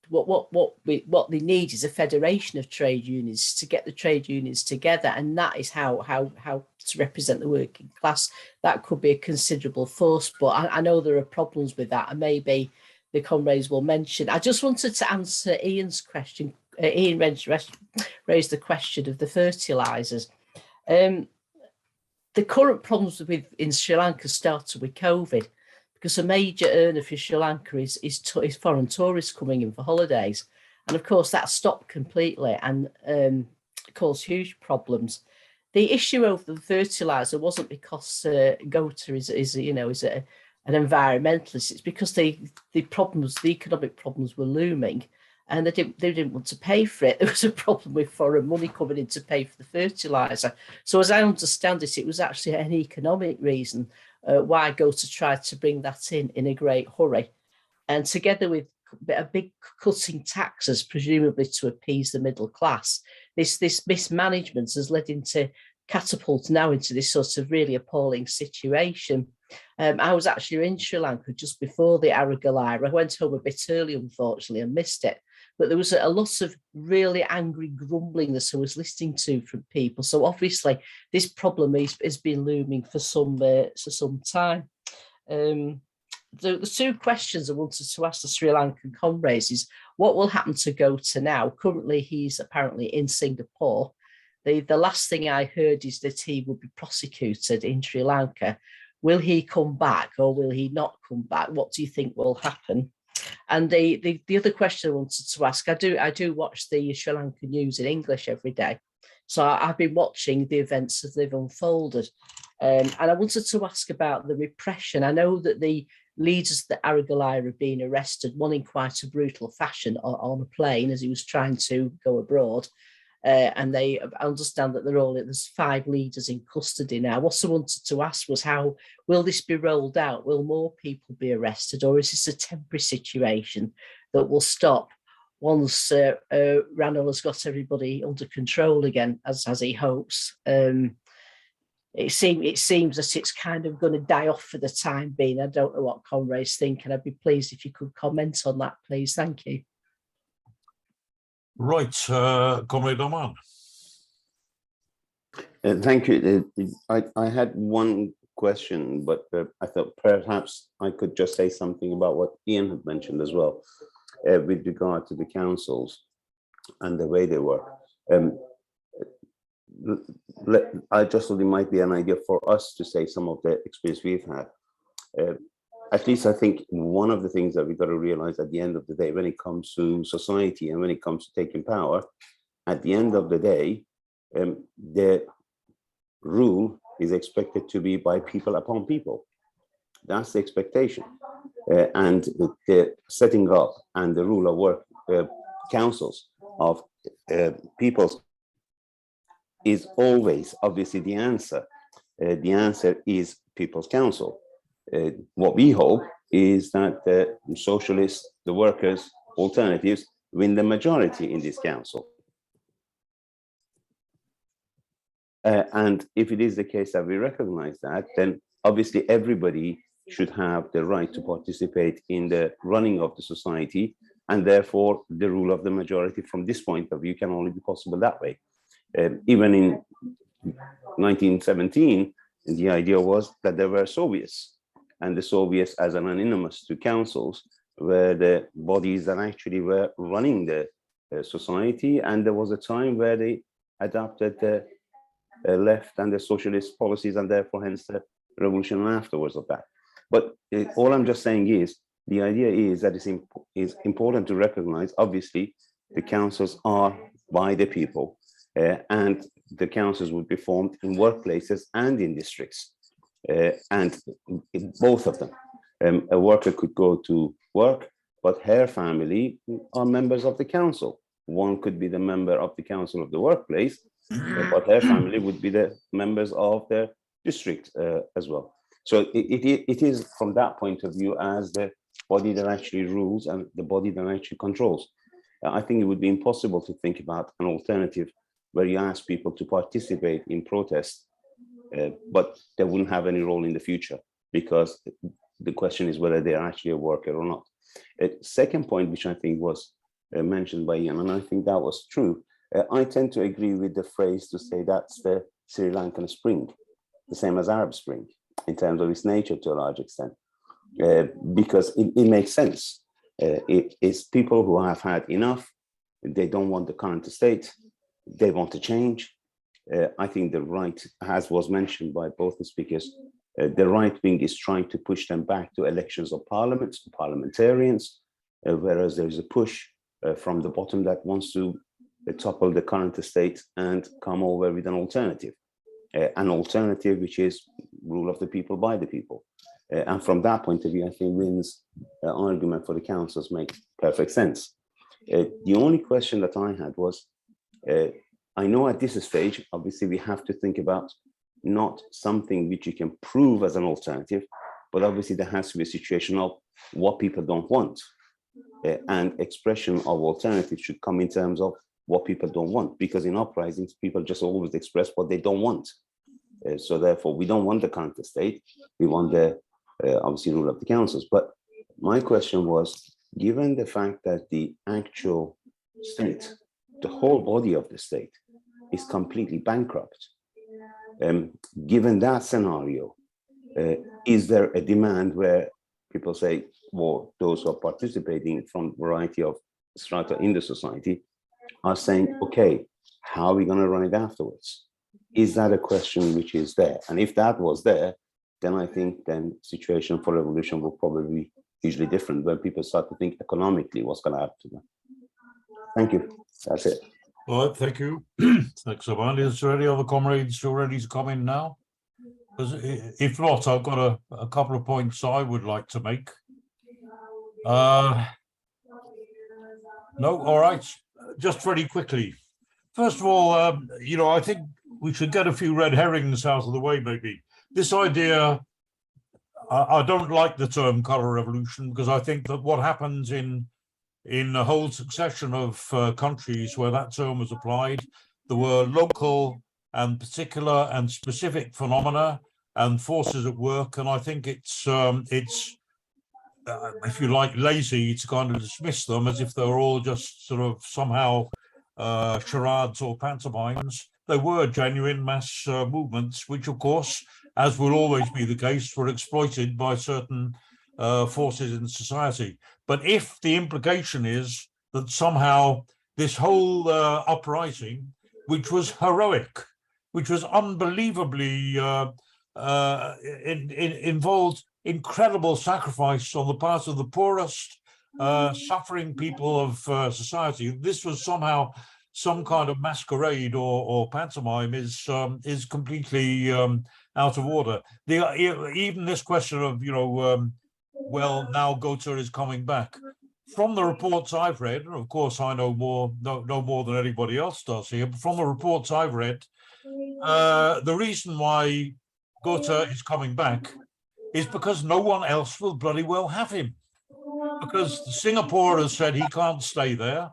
What they need is a federation of trade unions to get the trade unions together, and that is how to represent the working class. That could be a considerable force, but I know there are problems with that, and maybe the comrades will mention. I just wanted to answer Ian's question. Ian raised the question of the fertilizers. The current problems in Sri Lanka started with COVID, because a major earner for Sri Lanka is foreign tourists coming in for holidays. And of course that stopped completely and caused huge problems. The issue of the fertilizer wasn't because Gota is an environmentalist. It's because the economic problems were looming, and they didn't want to pay for it. There was a problem with foreign money coming in to pay for the fertilizer. So as I understand it, it was actually an economic reason why Gota tried to bring that in a great hurry. And together with a big cutting taxes, presumably to appease the middle class, this mismanagement has led into catapult now into this sort of really appalling situation. I was actually in Sri Lanka just before the Aragalaya. I went home a bit early, unfortunately, and missed it. But there was a lot of really angry grumbling that I was listening to from people. So obviously, this problem has been looming for some time. The two questions I wanted to ask the Sri Lankan comrades is, what will happen to Gota now? Currently, he's apparently in Singapore. The last thing I heard is that he will be prosecuted in Sri Lanka. Will he come back or will he not come back? What do you think will happen? And the other question I wanted to ask, I do watch the Sri Lankan news in English every day. So I've been watching the events as they've unfolded. And I wanted to ask about the repression. I know that the leaders of the Aragalaya have been arrested, one in quite a brutal fashion on a plane as he was trying to go abroad. And I understand that there's 5 leaders in custody now. What I wanted to ask was, how will this be rolled out? Will more people be arrested, or is this a temporary situation that will stop once Ranil has got everybody under control again, as he hopes? It seems that it's kind of going to die off for the time being. I don't know what comrades think, and I'd be pleased if you could comment on that, please. Thank you. Right, Comrade Aman. Thank you. I had one question, but I thought perhaps I could just say something about what Ian had mentioned as well, with regard to the councils and the way they work. I just thought it might be an idea for us to say some of the experience we've had. At least I think one of the things that we've got to realize at the end of the day, when it comes to society and when it comes to taking power, at the end of the day, the rule is expected to be by people upon people. That's the expectation. And the setting up and the rule of work councils of peoples is always obviously the answer. The answer is People's Council. What we hope is that the socialists, the workers, alternatives win the majority in this council. And if it is the case that we recognize that, then obviously everybody should have the right to participate in the running of the society, and therefore the rule of the majority from this point of view can only be possible that way. Even in 1917, the idea was that there were Soviets, and the Soviets, as an anonymous to councils, were the bodies that actually were running the society, and there was a time where they adopted the left and the socialist policies, and therefore hence the revolution afterwards of that. But all I'm just saying is, the idea is that it's important to recognize, obviously, the councils are by the people, and the councils would be formed in workplaces and in districts, and in both of them. A worker could go to work, but her family are members of the council. One could be the member of the council of the workplace, but her family would be the members of the district as well. So it is from that point of view as the body that actually rules and the body that actually controls. I think it would be impossible to think about an alternative where you ask people to participate in protest, but they wouldn't have any role in the future, because the question is whether they are actually a worker or not. Second point, which I think was mentioned by Ian, and I think that was true, I tend to agree with the phrase to say that's the Sri Lankan Spring, the same as Arab Spring, in terms of its nature to a large extent, because it makes sense. It is people who have had enough, they don't want the current state, they want to change. I think the right, as was mentioned by both the speakers, the right wing is trying to push them back to elections of parliaments, parliamentarians, whereas there is a push from the bottom that wants to topple the current state and come over with an alternative which is rule of the people by the people. And from that point of view, I think Wynn's argument for the councils makes perfect sense. The only question that I had was, I know at this stage, obviously we have to think about not something which you can prove as an alternative, but obviously there has to be a situation of what people don't want. And expression of alternatives should come in terms of what people don't want, because in uprisings, people just always express what they don't want. So therefore, we don't want the current state, we want the obviously rule of the councils. But my question was, given the fact that the actual state, the whole body of the state is completely bankrupt, given that scenario, is there a demand where people say, well, those who are participating from a variety of strata in the society are saying, okay, how are we going to run it afterwards? Is that a question which is there? And if that was there, then I think then situation for revolution will probably be hugely different when people start to think economically what's going to happen to them. Thank you. That's it. All right, thank you. Thanks, Aman. Is there any other comrades who are ready to come in now? Because if not, I've got a couple of points I would like to make. No, all right. Just very quickly. First of all, I think we should get a few red herrings out of the way, maybe. This idea, I don't like the term colour revolution, because I think that what happens in a whole succession of countries where that term was applied, there were local and particular and specific phenomena and forces at work, and I think it's if you like, lazy to kind of dismiss them as if they were all just sort of somehow charades or pantomimes. They were genuine mass movements, which of course, as will always be the case, were exploited by certain forces in society. But if the implication is that somehow this whole uprising, which was heroic, which was unbelievably involved incredible sacrifice on the part of the poorest, suffering people of society, this was somehow some kind of masquerade or pantomime is completely out of order. Even this question of, well, now Gota is coming back. From the reports I've read, and of course I know more than anybody else does here, but from the reports I've read, the reason why Gota is coming back is because no one else will bloody well have him. Because Singapore has said he can't stay there.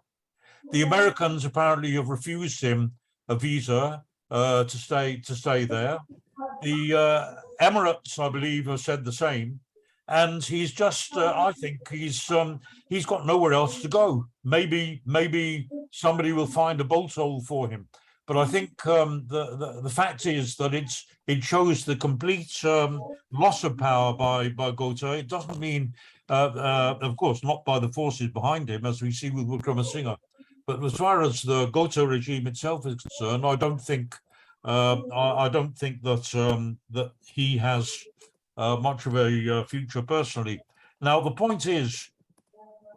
The Americans apparently have refused him a visa to stay there. The Emirates, I believe, have said the same. And he's just, I think he's got nowhere else to go. Maybe somebody will find a bolt hole for him. But I think the fact is that it shows the complete loss of power by Gota. It doesn't mean Of course, not by the forces behind him, as we see with Wickremasinghe. But as far as the Gota regime itself is concerned, I don't think that that he has much of a future personally. Now, the point is,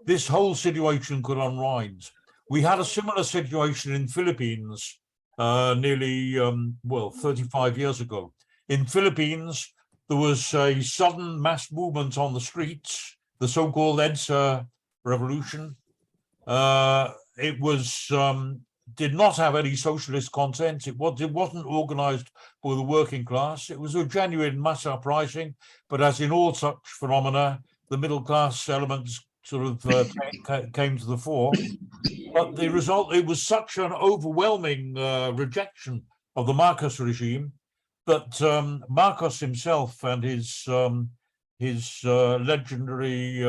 this whole situation could unwind. We had a similar situation in Philippines nearly 35 years ago. In Philippines, there was a sudden mass movement on the streets, the so-called EDSA revolution. It was did not have any socialist content. It wasn't organized for the working class. It was a genuine mass uprising, but as in all such phenomena, the middle class elements sort of came to the fore. But the result, it was such an overwhelming rejection of the Marcos regime that Marcos himself and his legendary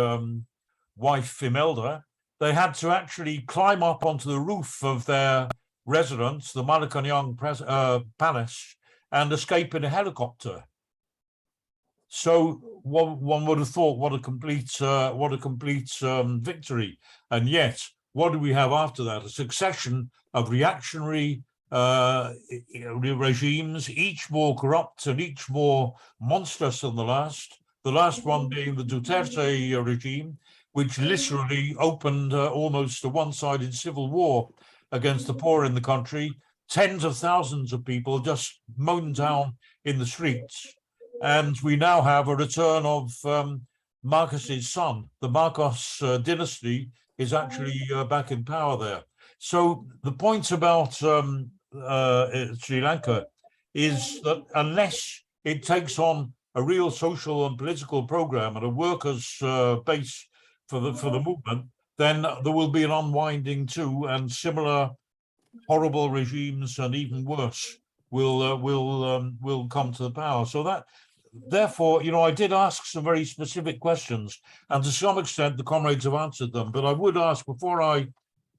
wife Imelda, they had to actually climb up onto the roof of their residence, the Malacanang Palace, and escape in a helicopter. So one would have thought, what a complete victory. And yet, what do we have after that? A succession of reactionary regimes, each more corrupt and each more monstrous than the last. The last one being the Duterte regime, which literally opened almost a one-sided civil war against the poor in the country. Tens of thousands of people just mown down in the streets. And we now have a return of Marcos's son. The Marcos dynasty is actually back in power there. So the point about Sri Lanka is that unless it takes on a real social and political program and a workers' base for the movement, then there will be an unwinding too, and similar horrible regimes and even worse will come to the power. So that, therefore, you know, I did ask some very specific questions, and to some extent the comrades have answered them. But I would ask, before I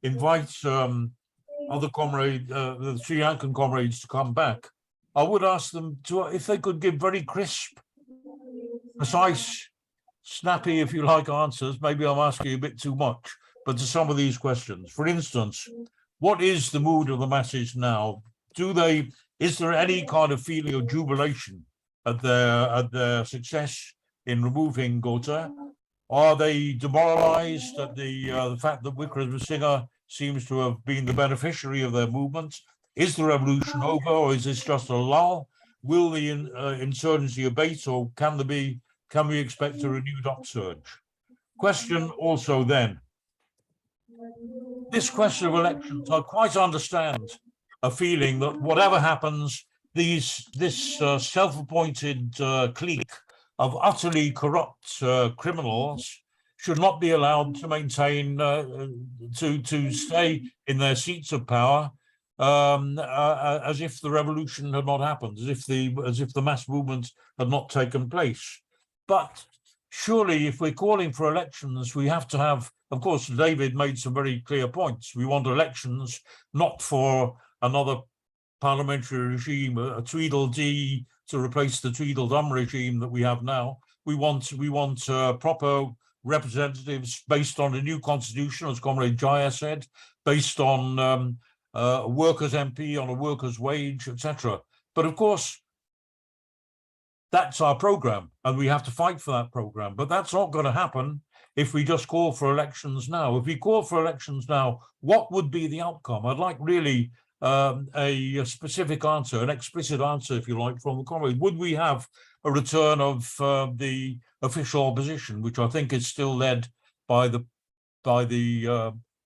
invite other comrades, the Sri Lankan comrades, to come back, I would ask them to, if they could give very crisp, precise, snappy, if you like, answers. Maybe I'm asking a bit too much, but to some of these questions. For instance, what is the mood of the masses now? Is there any kind of feeling of jubilation at their success in removing Gota? Are they demoralized at the fact that Wickremasinghe seems to have been the beneficiary of their movement? Is the revolution over, or is this just a lull? Will the insurgency abate, or can we expect a renewed upsurge? Question also then, this question of elections, I quite understand a feeling that whatever happens, this self-appointed clique of utterly corrupt criminals should not be allowed to maintain, to stay in their seats of power, as if the revolution had not happened, as if the mass movement had not taken place. But surely, if we're calling for elections, we have to have, of course, David made some very clear points. We want elections not for another parliamentary regime, a Tweedledee to replace the Tweedledum regime that we have now. We want proper representatives based on a new constitution, as Comrade Jaya said, based on a workers' MP on a workers' wage, etc. But of course, that's our program, and we have to fight for that program. But that's not going to happen if we just call for elections now. If we call for elections now, what would be the outcome? I'd like really a specific answer, an explicit answer, if you like, from the comrade. Would we have a return of the official opposition, which I think is still led by the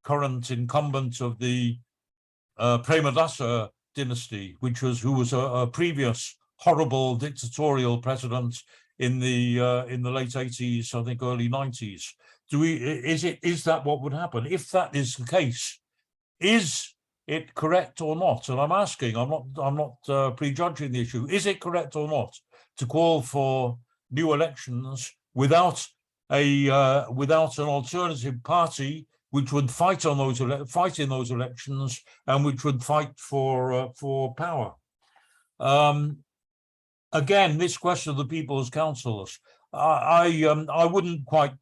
current incumbent of the Premadasa dynasty, who was a previous horrible dictatorial president in the late 80s, I think early 90s. Is that what would happen? If that is the case, is it correct or not? And I'm asking, I'm not prejudging the issue. Is it correct or not to call for new elections without an alternative party which would fight in those elections and which would fight for power? Again, this question of the people's councils, I wouldn't quite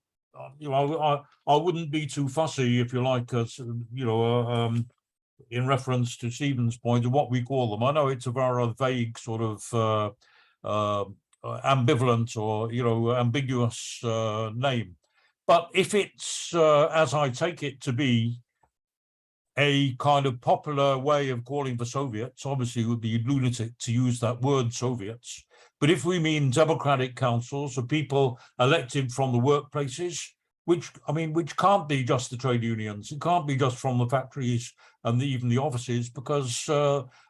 you know, I wouldn't be too fussy, if you like, you know, in reference to Stephen's point of what we call them. I know it's a very vague sort of ambivalent or, you know, ambiguous name. But if it's, as I take it to be, a kind of popular way of calling for Soviets, obviously it would be lunatic to use that word Soviets. But if we mean democratic councils of people elected from the workplaces, which, I mean, which can't be just the trade unions, it can't be just from the factories and even the offices, because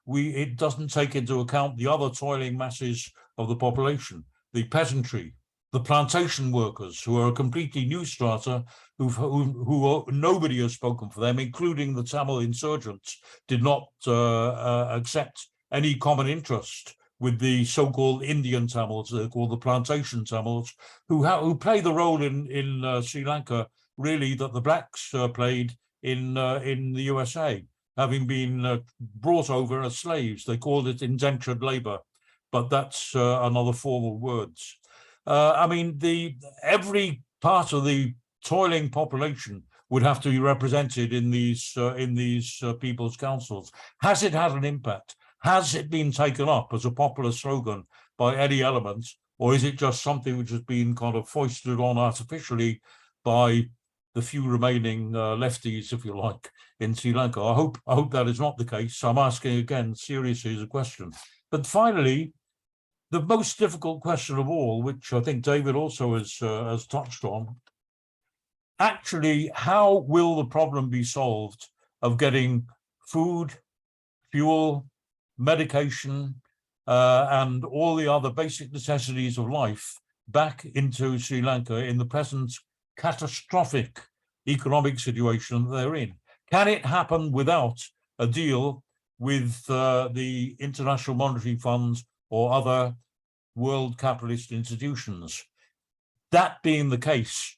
it doesn't take into account the other toiling masses of the population, the peasantry, the plantation workers, who are a completely new strata, who nobody has spoken for them, including the Tamil insurgents, did not accept any common interest with the so-called Indian Tamils, they're called the plantation Tamils, who play the role in Sri Lanka, really, that the blacks played in the USA, having been brought over as slaves. They called it indentured labor, but that's another form of words. I mean, every part of the toiling population would have to be represented in these people's councils. Has it had an impact? Has it been taken up as a popular slogan by any element, or is it just something which has been kind of foisted on artificially by the few remaining lefties, if you like, in Sri Lanka? I hope that is not the case. I'm asking again seriously as a question. But finally, the most difficult question of all, which I think David also has touched on, actually, how will the problem be solved of getting food, fuel, medication, and all the other basic necessities of life back into Sri Lanka in the present catastrophic economic situation that they're in? Can it happen without a deal with the International Monetary Fund or other world capitalist institutions? That being the case,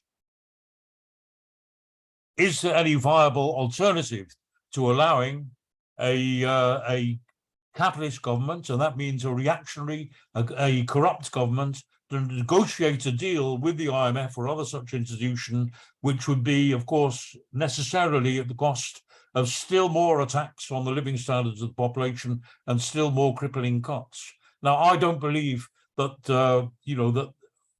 is there any viable alternative to allowing a capitalist government, and that means a reactionary, a corrupt government, to negotiate a deal with the IMF or other such institution, which would be, of course, necessarily at the cost of still more attacks on the living standards of the population and still more crippling cuts? Now, I don't believe that you know, that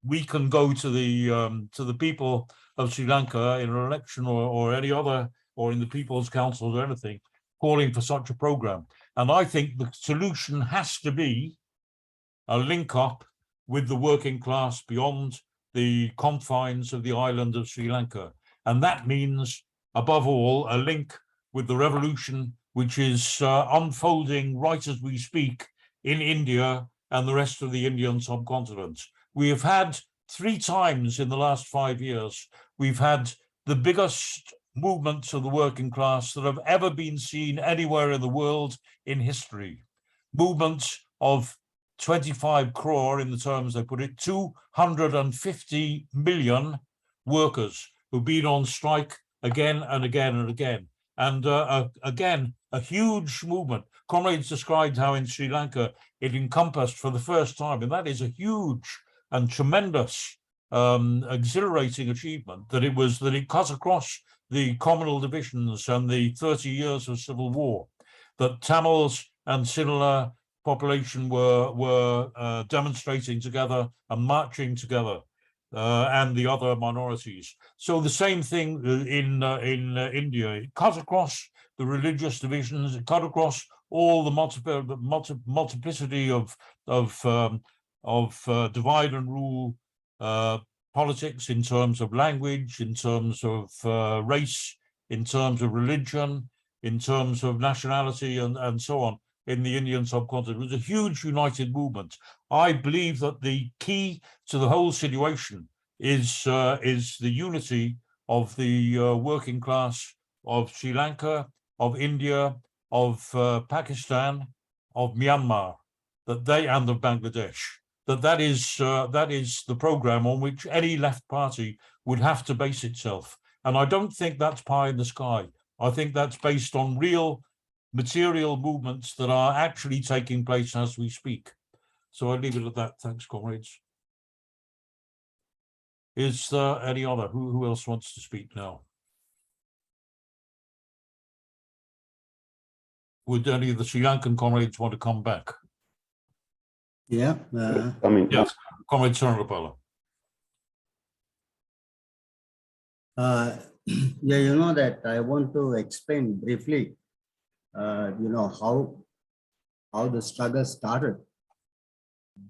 we can go to the people of Sri Lanka in an election or any other, or in the People's Council or anything, calling for such a program. And I think the solution has to be a link up with the working class beyond the confines of the island of Sri Lanka. And that means, above all, a link with the revolution which is unfolding right as we speak in India and the rest of the Indian subcontinent. We have had 3 times in the last 5 years, we've had the biggest movements of the working class that have ever been seen anywhere in the world in history. Movements of 25 crore, in the terms they put it, 250 million workers who've been on strike again and again and again. And again, a huge movement. Comrades described how in Sri Lanka it encompassed for the first time, and that is a huge and tremendous exhilarating achievement, that it cut across the communal divisions and the 30 years of civil war, that Tamils and Sinhala population were demonstrating together and marching together, and the other minorities. So the same thing in India. It cut across the religious divisions. It cut across all the multiplicity of divide and rule politics in terms of language, in terms of race, in terms of religion, in terms of nationality, and so on in the Indian subcontinent. It was a huge united movement. I believe that the key to the whole situation is the unity of the working class of Sri Lanka, of India, of Pakistan, of Myanmar, and of Bangladesh. That is the program on which any left party would have to base itself. And I don't think that's pie in the sky. I think that's based on real material movements that are actually taking place as we speak. So I'll leave it at that. Thanks, comrades. Is there any other? Who else wants to speak now? Would any of the Sri Lankan comrades want to come back? Yeah. I mean, Yes, Comrade Sarabala. Yeah, you know that I want to explain briefly, you know, how the struggle started.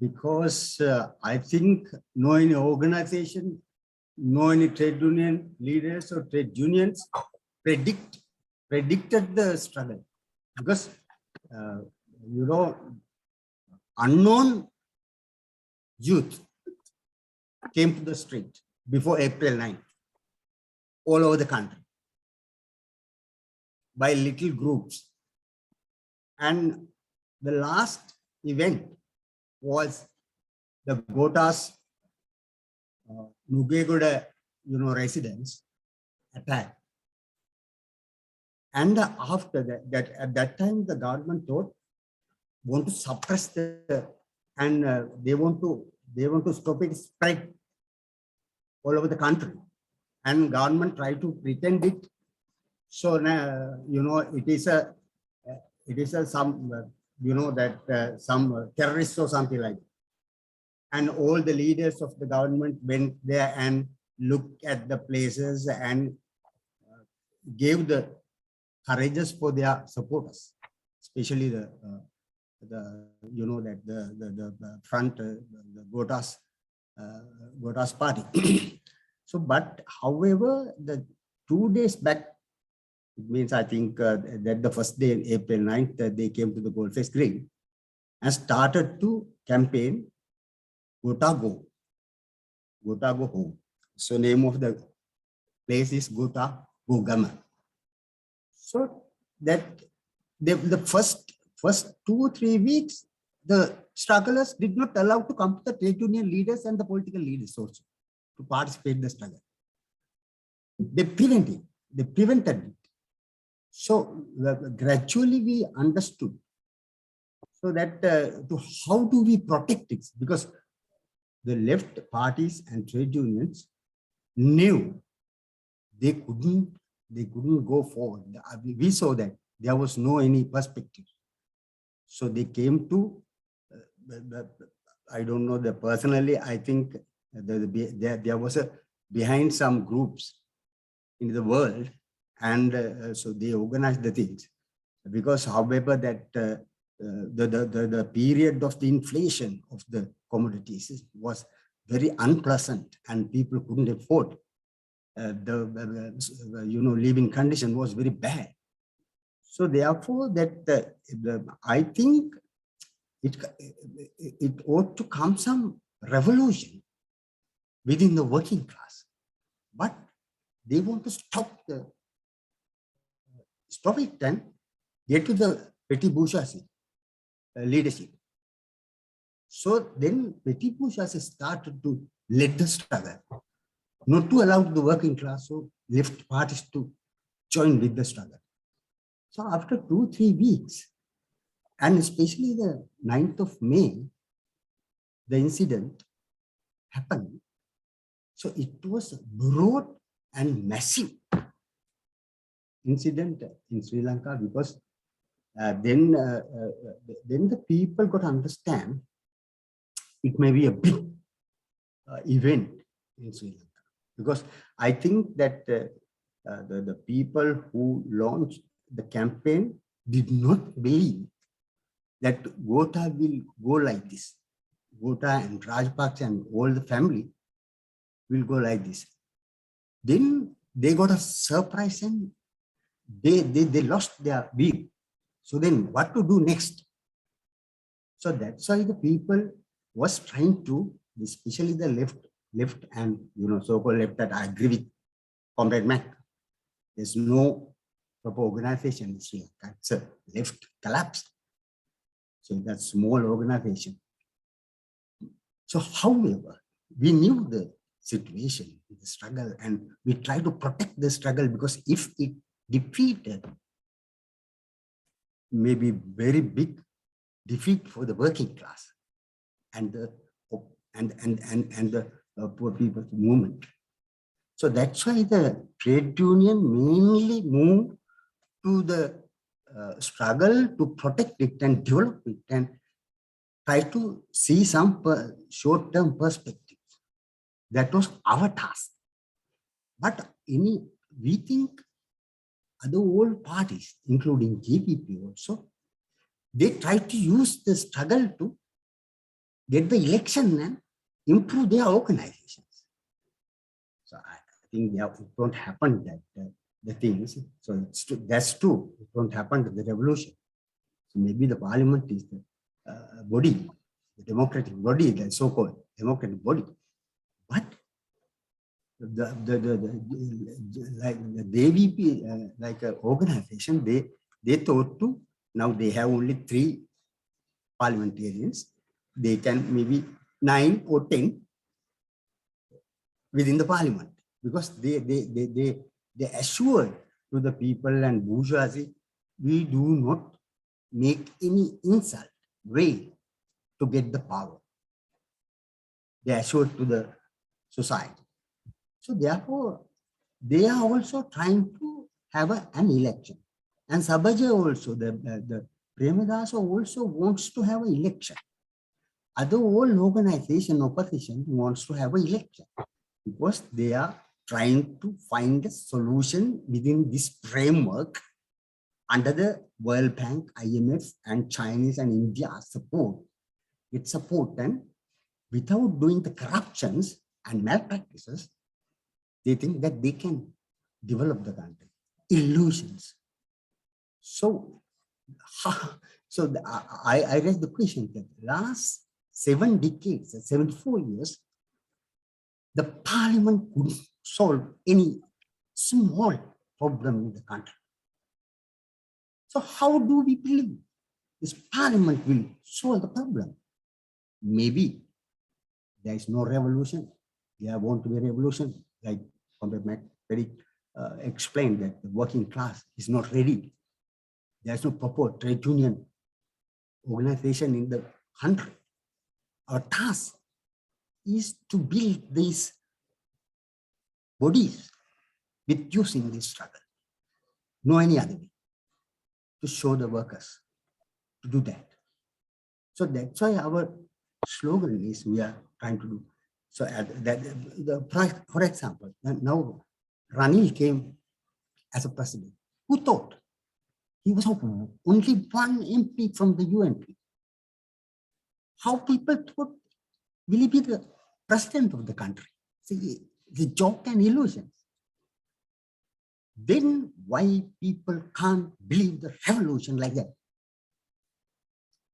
Because I think no any organization, no any trade union leaders or trade unions predicted the struggle. Because, you know, unknown youth came to the street before April 9th, all over the country, by little groups. And the last event was the Gota's Nugegoda, you know, residence attack. And after that, at that time, the government want to suppress and they want to stop it spread all over the country. And government try to pretend it. So now, you know, it is some, you know, that some terrorists or something like that. And all the leaders of the government went there and looked at the places and gave the courageous for their supporters, especially the you know, that the front, the Gota's party. So, but however, the 2 days back, it means I think that the first day, April 9th, they came to the Goldface Green and started to campaign Gota Go Home. So name of the place is Gota Go Gama. So that the first 2-3 weeks, the strugglers did not allow to come to the trade union leaders and the political leaders also to participate in the struggle. They prevented it. So gradually we understood. So that how do we protect it? Because the left parties and trade unions knew they couldn't go forward. We saw that there was no any perspective. So they came to, I don't know, personally, I think there was behind some groups in the world, and so they organized the things. Because however that the period of the inflation of the commodities was very unpleasant and people couldn't afford. You know, living condition was very bad. So therefore that I think it ought to come some revolution within the working class, but they want to stop it and get to the petty bourgeoisie leadership. So then petty bourgeoisie started to lead the struggle, not to allow the working class or left parties to join with the struggle. So after 2-3 weeks, and especially the 9th of May, the incident happened. So it was a broad and massive incident in Sri Lanka, because then the people got to understand it may be a big event in Sri Lanka. Because I think that the people who launched the campaign did not believe that Gota will go like this. Gota and Rajapaksa and all the family will go like this. Then they got a surprise and they lost their view. So then what to do next? So that's why the people was trying to, especially the left and, you know, so-called left, that I agree with Comrade Mac. There's no proper organization in Sri Lanka. It's a left collapsed. So that's small organization. So however, we knew the situation, the struggle, and we try to protect the struggle, because if it defeated, maybe very big defeat for the working class and the poor people's movement. So that's why the trade union mainly moved to the struggle to protect it and develop it and try to see some short-term perspective. That was our task. But we think other old parties, including JPP also, they try to use the struggle to get the election and improve their organizations. So I think it won't happen that the things. So that's true. It won't happen to the revolution. So maybe the parliament is the body, the democratic body, the so-called democratic body. But like the DVP, like an organization, they thought to, now they have only 3 parliamentarians. They can maybe 9 or 10 within the parliament, because they assured to the people and bourgeoisie, we do not make any insult way to get the power. They assured to the society. So therefore, they are also trying to have an election. And Sabaja also, the Premadasa also wants to have an election. Other whole organization, opposition wants to have an election, because they are trying to find a solution within this framework under the World Bank, IMF, and Chinese and India support. With support, and without doing the corruptions and malpractices, they think that they can develop the country. Illusions. So I raised the question that last 7 decades, 74 years, the parliament couldn't solve any small problem in the country. So how do we believe this parliament will solve the problem? Maybe there is no revolution. There won't be a revolution, like Comrade McVeigh explained, that the working class is not ready. There's no proper trade union organization in the country. Our task is to build these bodies with using this struggle. No any other way to show the workers to do that. So that's why our slogan is we are trying to do. So for example, now Ranil came as a president. Who thought? He was only one MP from the UNP. How people thought, will he be the president of the country? See, the joke and illusions. Then why people can't believe the revolution like that?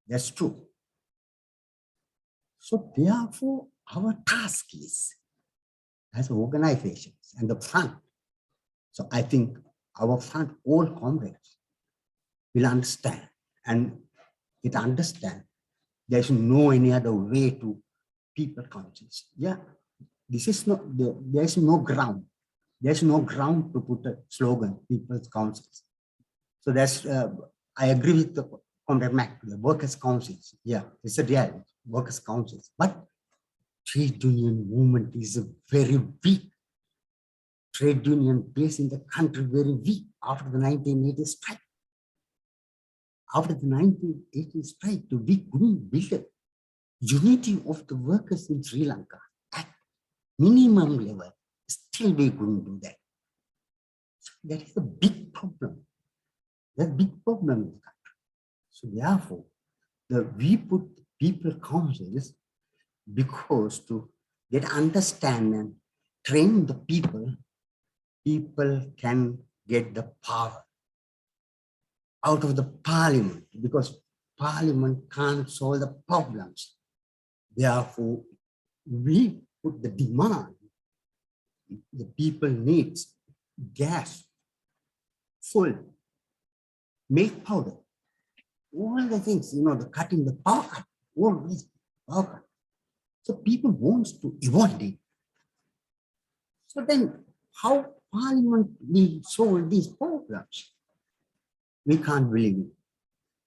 That's true. So therefore, our task is, as organizations and the front, so I think our front, all comrades will understand, and it understand there's no any other way to people councils. Yeah, this is not, there's no ground. There's no ground to put a slogan, people's councils. So that's, I agree with the Comrade Mac, the workers' councils. Yeah, it's a reality, workers' councils. But trade union movement is a very weak. Trade union base in the country very weak after the 1980s strike. After the 1980s strike, we couldn't build a unity of the workers in Sri Lanka at minimum level. Still, we couldn't do that. So that is a big problem. That's a big problem in the country. So therefore, we put people councils because to get understand and train the people, people can get the power out of the parliament, because parliament can't solve the problems. Therefore, we put the demand. The people needs gas, fuel, milk powder, all the things, the cutting the power cut, always power cut. So people wants to avoid it. So then how parliament will solve these problems? We can't believe it.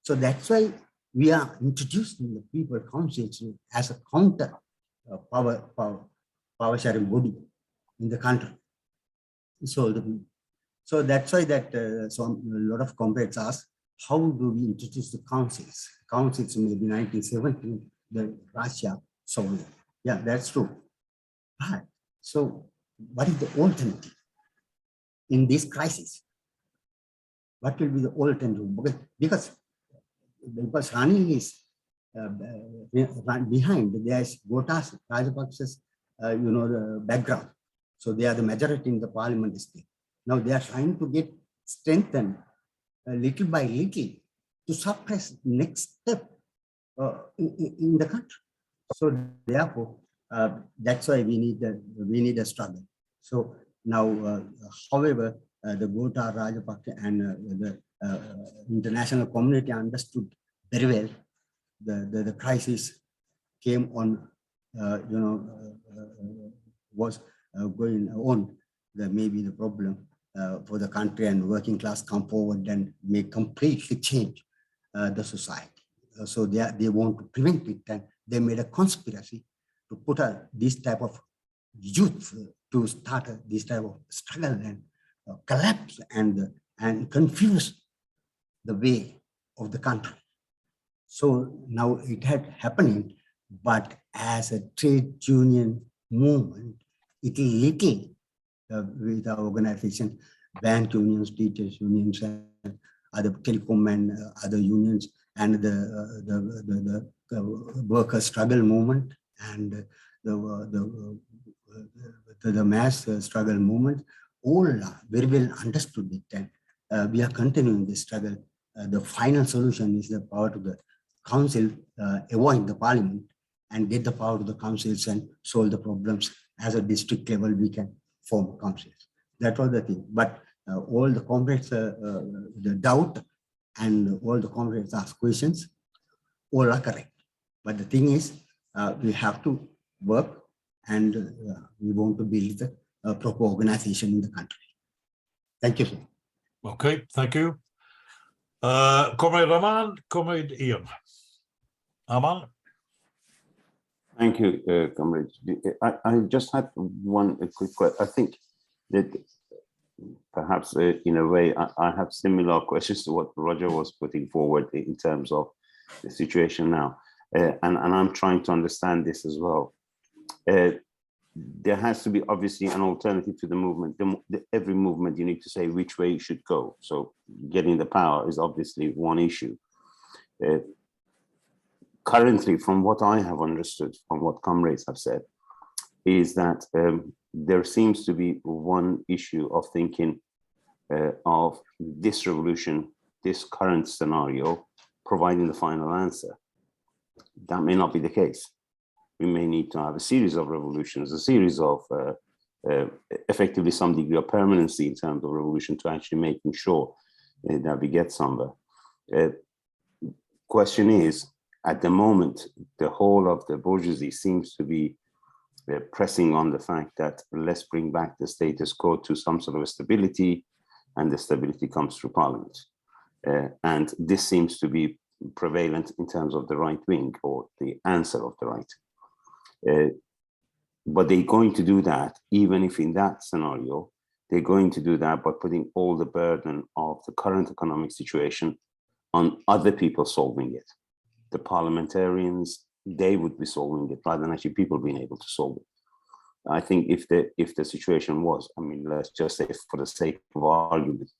So that's why we are introducing the people councils as a counter power power sharing body in the country. So that's why that a lot of comrades ask, how do we introduce the councils? Councils maybe 1917, the Russia, Soviet. Yeah, that's true. But so what is the alternative in this crisis? What will be the alternative? Because Ranil is behind, there's Gotabaya Rajapaksa's, the background. So they are the majority in the parliament state. Now they are trying to get strengthened little by little to suppress next step in the country. So therefore, that's why we need a struggle. So now, however, the Gotabaya Rajapaksa and the international community understood very well the crisis came on, was going on. Maybe the problem for the country and working class come forward and make completely change the society. So they want to prevent it, and they made a conspiracy to put this type of youth to start this type of struggle and collapse and confuse the way of the country. So now it had happening, but as a trade union movement, it is little with our organization, bank unions, teachers unions, and other telecom and other unions, and the worker struggle movement and the mass struggle movement, all very well understood it, and we are continuing this struggle. The final solution is the power to the council, avoid the parliament, and get the power to the councils and solve the problems. As a district level, we can form councils. That was the thing. But all the comrades, the doubt, and all the comrades ask questions, all are correct. But the thing is, we have to work, and we want to build a proper organization in the country. Thank you, sir. Okay, thank you. Comrade Aman, Comrade Ian. Aman. Thank you, comrade. I just had one quick question. I think that perhaps in a way I have similar questions to what Roger was putting forward in terms of the situation now. And I'm trying to understand this as well. There has to be obviously an alternative to the movement. Every movement, you need to say which way you should go. So getting the power is obviously one issue. Currently, from what I have understood, from what comrades have said, is that there seems to be one issue of thinking of this revolution, this current scenario, providing the final answer. That may not be the case. We may need to have a series of revolutions, a series of effectively some degree of permanency in terms of revolution to actually making sure that we get somewhere. Question is, at the moment, the whole of the bourgeoisie seems to be pressing on the fact that let's bring back the status quo to some sort of a stability, and the stability comes through parliament. And this seems to be prevalent in terms of the right wing, or the answer of the right. But they're going to do that, even if in that scenario, they're going to do that by putting all the burden of the current economic situation on other people solving it. The parliamentarians, they would be solving it rather than actually people being able to solve it. I think if the situation was, I mean, let's just say for the sake of argument,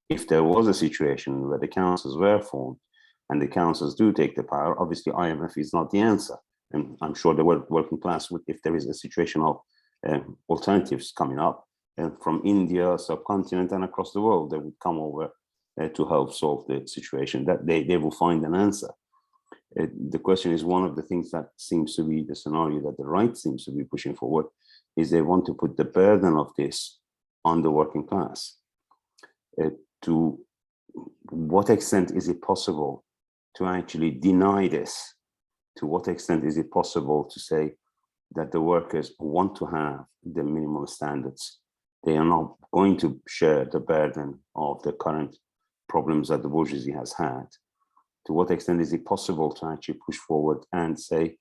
if there was a situation where the councils were formed and the councils do take the power, obviously IMF is not the answer. And I'm sure the working class would, if there is a situation of alternatives coming up from India, subcontinent, and across the world, they would come over to help solve the situation. That they will find an answer. The question is, one of the things that seems to be the scenario that the right seems to be pushing forward is they want to put the burden of this on the working class. To what extent is it possible to actually deny this? To what extent is it possible to say that the workers want to have the minimum standards? They are not going to share the burden of the current problems that the bourgeoisie has had. To what extent is it possible to actually push forward and say,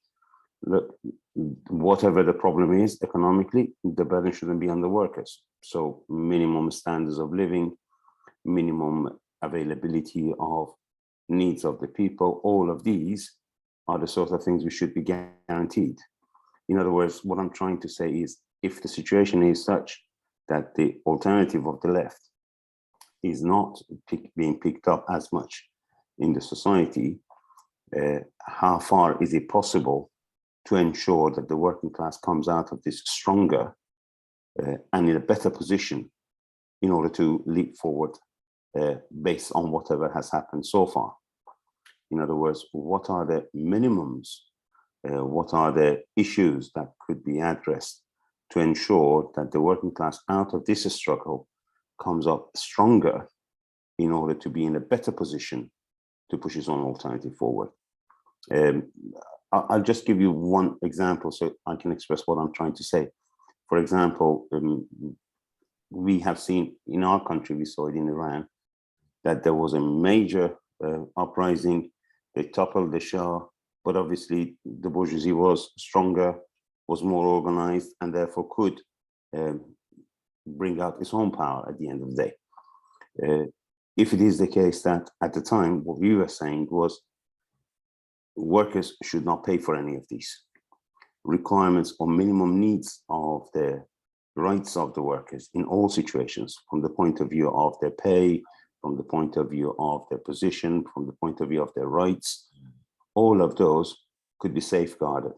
look, whatever the problem is economically, the burden shouldn't be on the workers. So minimum standards of living, minimum availability of needs of the people, all of these are the sort of things we should be guaranteed. In other words, what I'm trying to say is, if the situation is such that the alternative of the left is not being picked up as much in the society, how far is it possible to ensure that the working class comes out of this stronger and in a better position in order to leap forward based on whatever has happened so far? In other words, what are the minimums? What are the issues that could be addressed to ensure that the working class out of this struggle comes up stronger in order to be in a better position to push its own alternative forward? I'll just give you one example so I can express what I'm trying to say. For example, we have seen in our country, we saw it in Iran, that there was a major uprising. They toppled the Shah, but obviously the bourgeoisie was stronger, was more organized, and therefore could bring out its own power at the end of the day. If it is the case that at the time, what we were saying was workers should not pay for any of these requirements or minimum needs of the rights of the workers in all situations, from the point of view of their pay, from the point of view of their position, from the point of view of their rights, all of those could be safeguarded.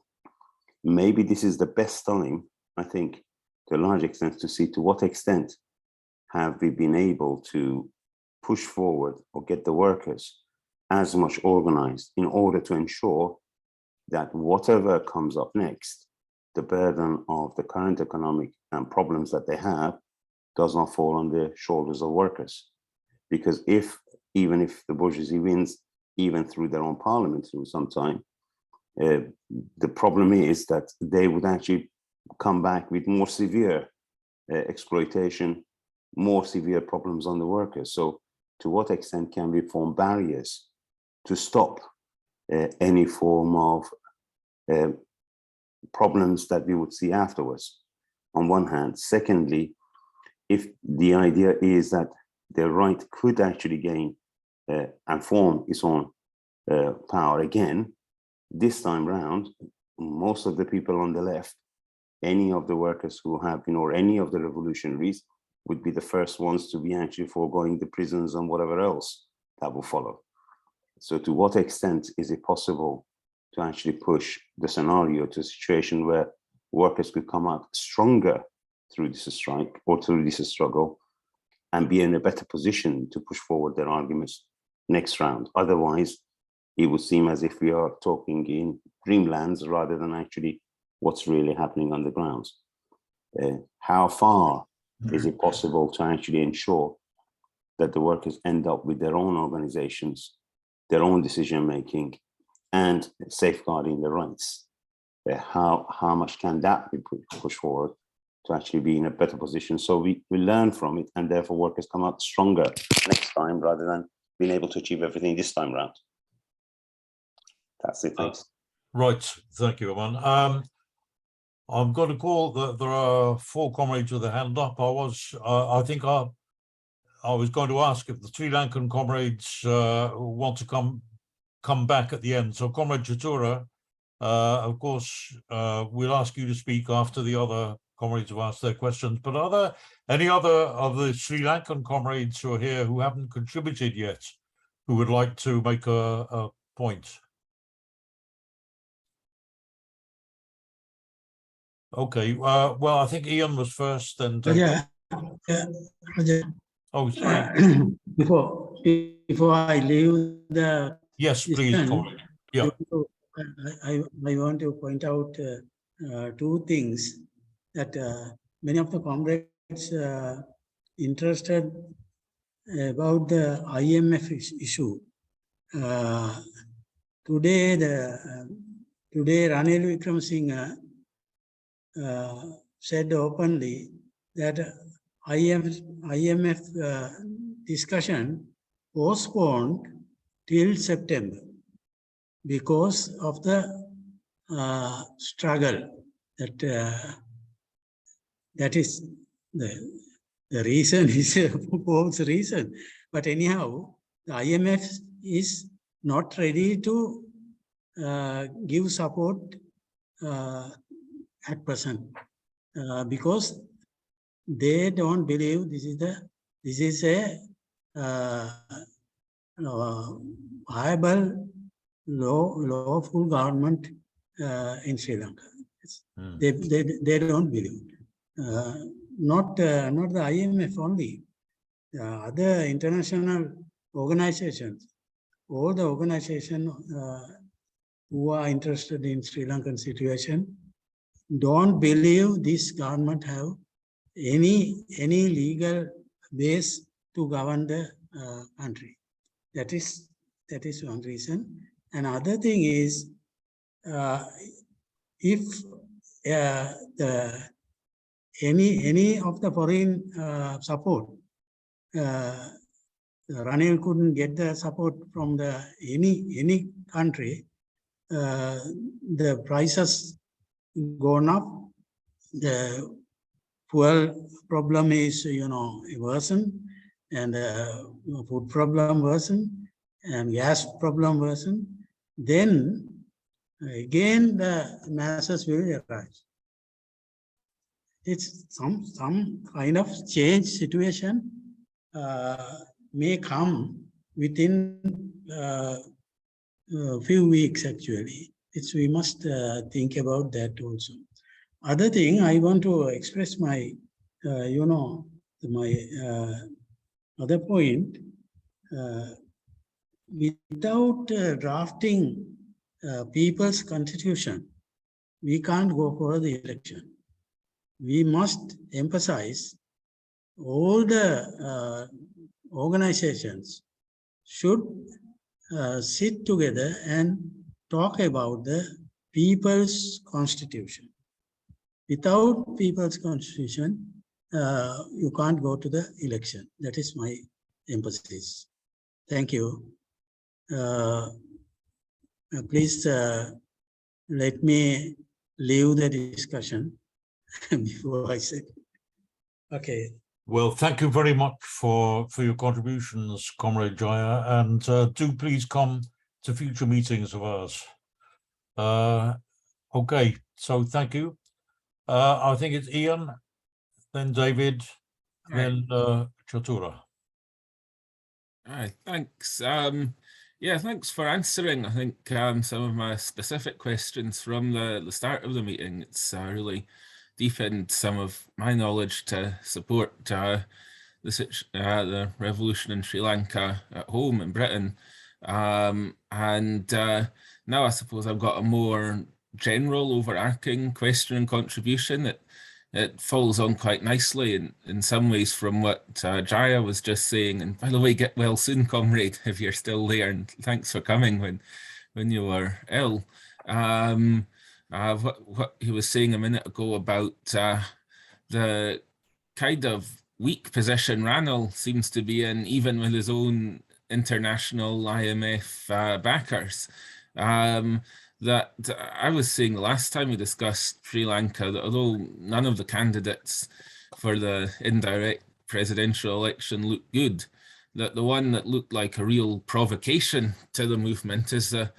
Maybe this is the best time, I think, to a large extent, to see to what extent have we been able to push forward or get the workers as much organized in order to ensure that whatever comes up next, the burden of the current economic problems that they have does not fall on the shoulders of workers. Because even if the bourgeoisie wins, even through their own parliament through some time, the problem is that they would actually come back with more severe exploitation, more severe problems on the workers. So to what extent can we form barriers to stop any form of problems that we would see afterwards, on one hand? Secondly, if the idea is that the right could actually gain and form its own power again, this time round, most of the people on the left, any of the workers who have been, or any of the revolutionaries, would be the first ones to be actually foregoing the prisons and whatever else that will follow. So to what extent is it possible to actually push the scenario to a situation where workers could come out stronger through this strike or through this struggle and be in a better position to push forward their arguments next round? Otherwise, it would seem as if we are talking in dreamlands rather than actually what's really happening on the ground. How far is it possible to actually ensure that the workers end up with their own organizations, their own decision-making, and safeguarding their rights? How much can that be pushed forward to actually be in a better position so we learn from it, and therefore workers come out stronger next time rather than being able to achieve everything this time around? That's it, thanks. Right, thank you, Aman. I'm going to call that there are 4 comrades with a hand up. I think I was going to ask if the Sri Lankan comrades want to come back at the end. So, Comrade Chatura, of course, we'll ask you to speak after the other comrades have asked their questions. But are there any other of the Sri Lankan comrades who are here who haven't contributed yet, who would like to make a point? Okay, well, I think Ian was first, and oh, sorry. Before I leave the yes, please, comrade. Yeah, I want to point out 2 things that many of the comrades interested about the IMF issue. Today, Ranil Wickremasinghe said openly that IMF discussion postponed till September because of the struggle. That is the reason is a false reason. But anyhow, the IMF is not ready to give support at present because they don't believe this is a viable, lawful government in Sri Lanka. They don't believe. Not the IMF only. Other international organizations, all the organizations who are interested in Sri Lankan situation, don't believe this government have any legal base to govern the country. That is one reason. Another thing is, if any of the foreign support, Ranil couldn't get the support from any country, the prices gone up, the fuel problem is worsen, and food problem worsen, and gas problem worsen, then again the masses will arise. It's some kind of change situation may come within a few weeks actually. We must think about that also. Other thing, I want to express my, my other point. Without drafting people's constitution, we can't go for the election. We must emphasize all the organizations should sit together and talk about the people's constitution. Without people's constitution, you can't go to the election. That is my emphasis. Thank you. Please let me leave the discussion before I say. Okay. Well, thank you very much for your contributions, Comrade Jaya, and do please come to future meetings of ours. Okay, so thank you. I think it's Ian, then David, then Chatura. All right, thanks. Yeah, thanks for answering, I think, some of my specific questions from the start of the meeting. It's really deepened some of my knowledge to support the revolution in Sri Lanka at home in Britain. And now I suppose I've got a more general overarching question and contribution. It falls on quite nicely in some ways from what Jaya was just saying. And by the way, get well soon, comrade, if you're still there. And thanks for coming when you were ill. What he was saying a minute ago about the kind of weak position Ranil seems to be in, even with his own international IMF backers. That I was saying the last time we discussed Sri Lanka, that although none of the candidates for the indirect presidential election looked good, that the one that looked like a real provocation to the movement is the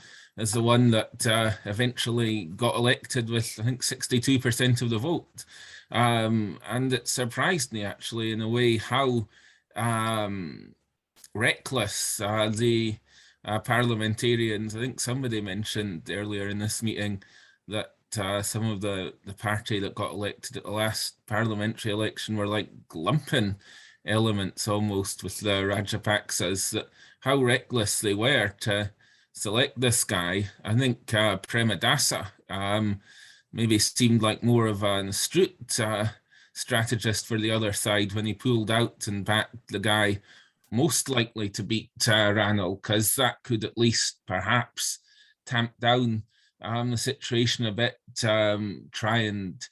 one that eventually got elected with, I think, 62% of the vote. And it surprised me, actually, in a way, how reckless the parliamentarians, I think somebody mentioned earlier in this meeting that some of the party that got elected at the last parliamentary election were like lumpen elements almost with the Rajapaksas, that how reckless they were to select this guy. I think Premadasa maybe seemed like more of an astute strategist for the other side when he pulled out and backed the guy most likely to beat Ranil, because that could at least perhaps tamp down the situation a bit, try and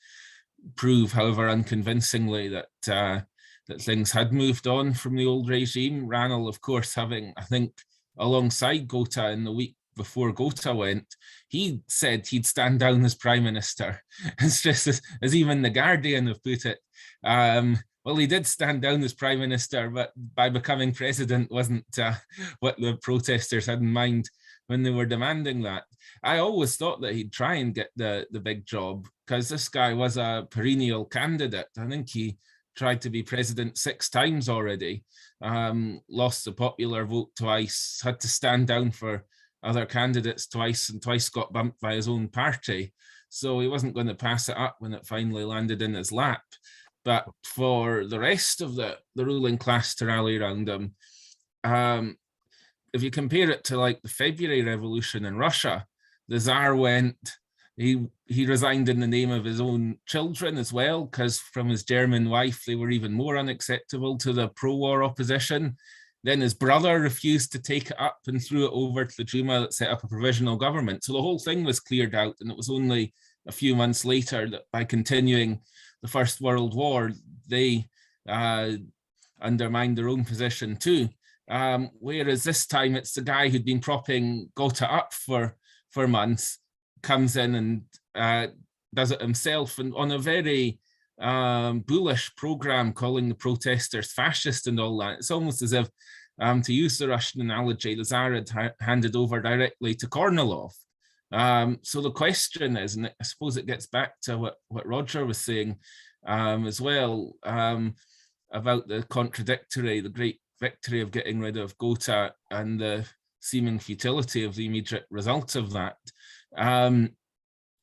prove, however unconvincingly, that things had moved on from the old regime. Ranil, of course, having, I think, alongside Gota in the week before Gota went, he said he'd stand down as prime minister. It's just as even the Guardian have put it. Well, he did stand down as prime minister, but by becoming president wasn't what the protesters had in mind when they were demanding that. I always thought that he'd try and get the big job, because this guy was a perennial candidate. I think he tried to be president 6 times already, lost the popular vote twice, had to stand down for other candidates twice, and twice got bumped by his own party. So he wasn't going to pass it up when it finally landed in his lap. But for the rest of the ruling class to rally around him, if you compare it to like the February Revolution in Russia, the Tsar went, he resigned in the name of his own children as well, because from his German wife, they were even more unacceptable to the pro-war opposition. Then his brother refused to take it up and threw it over to the Duma that set up a provisional government. So the whole thing was cleared out, and it was only a few months later that by continuing the First World War, they undermined their own position too. Whereas this time it's the guy who'd been propping Gota up for months, comes in and does it himself, and on a very bullish program, calling the protesters fascist and all that. It's almost as if, to use the Russian analogy, the Tsar had handed over directly to Kornilov. So the question is, and I suppose it gets back to what Roger was saying as well, about the great victory of getting rid of Gota and the seeming futility of the immediate result of that.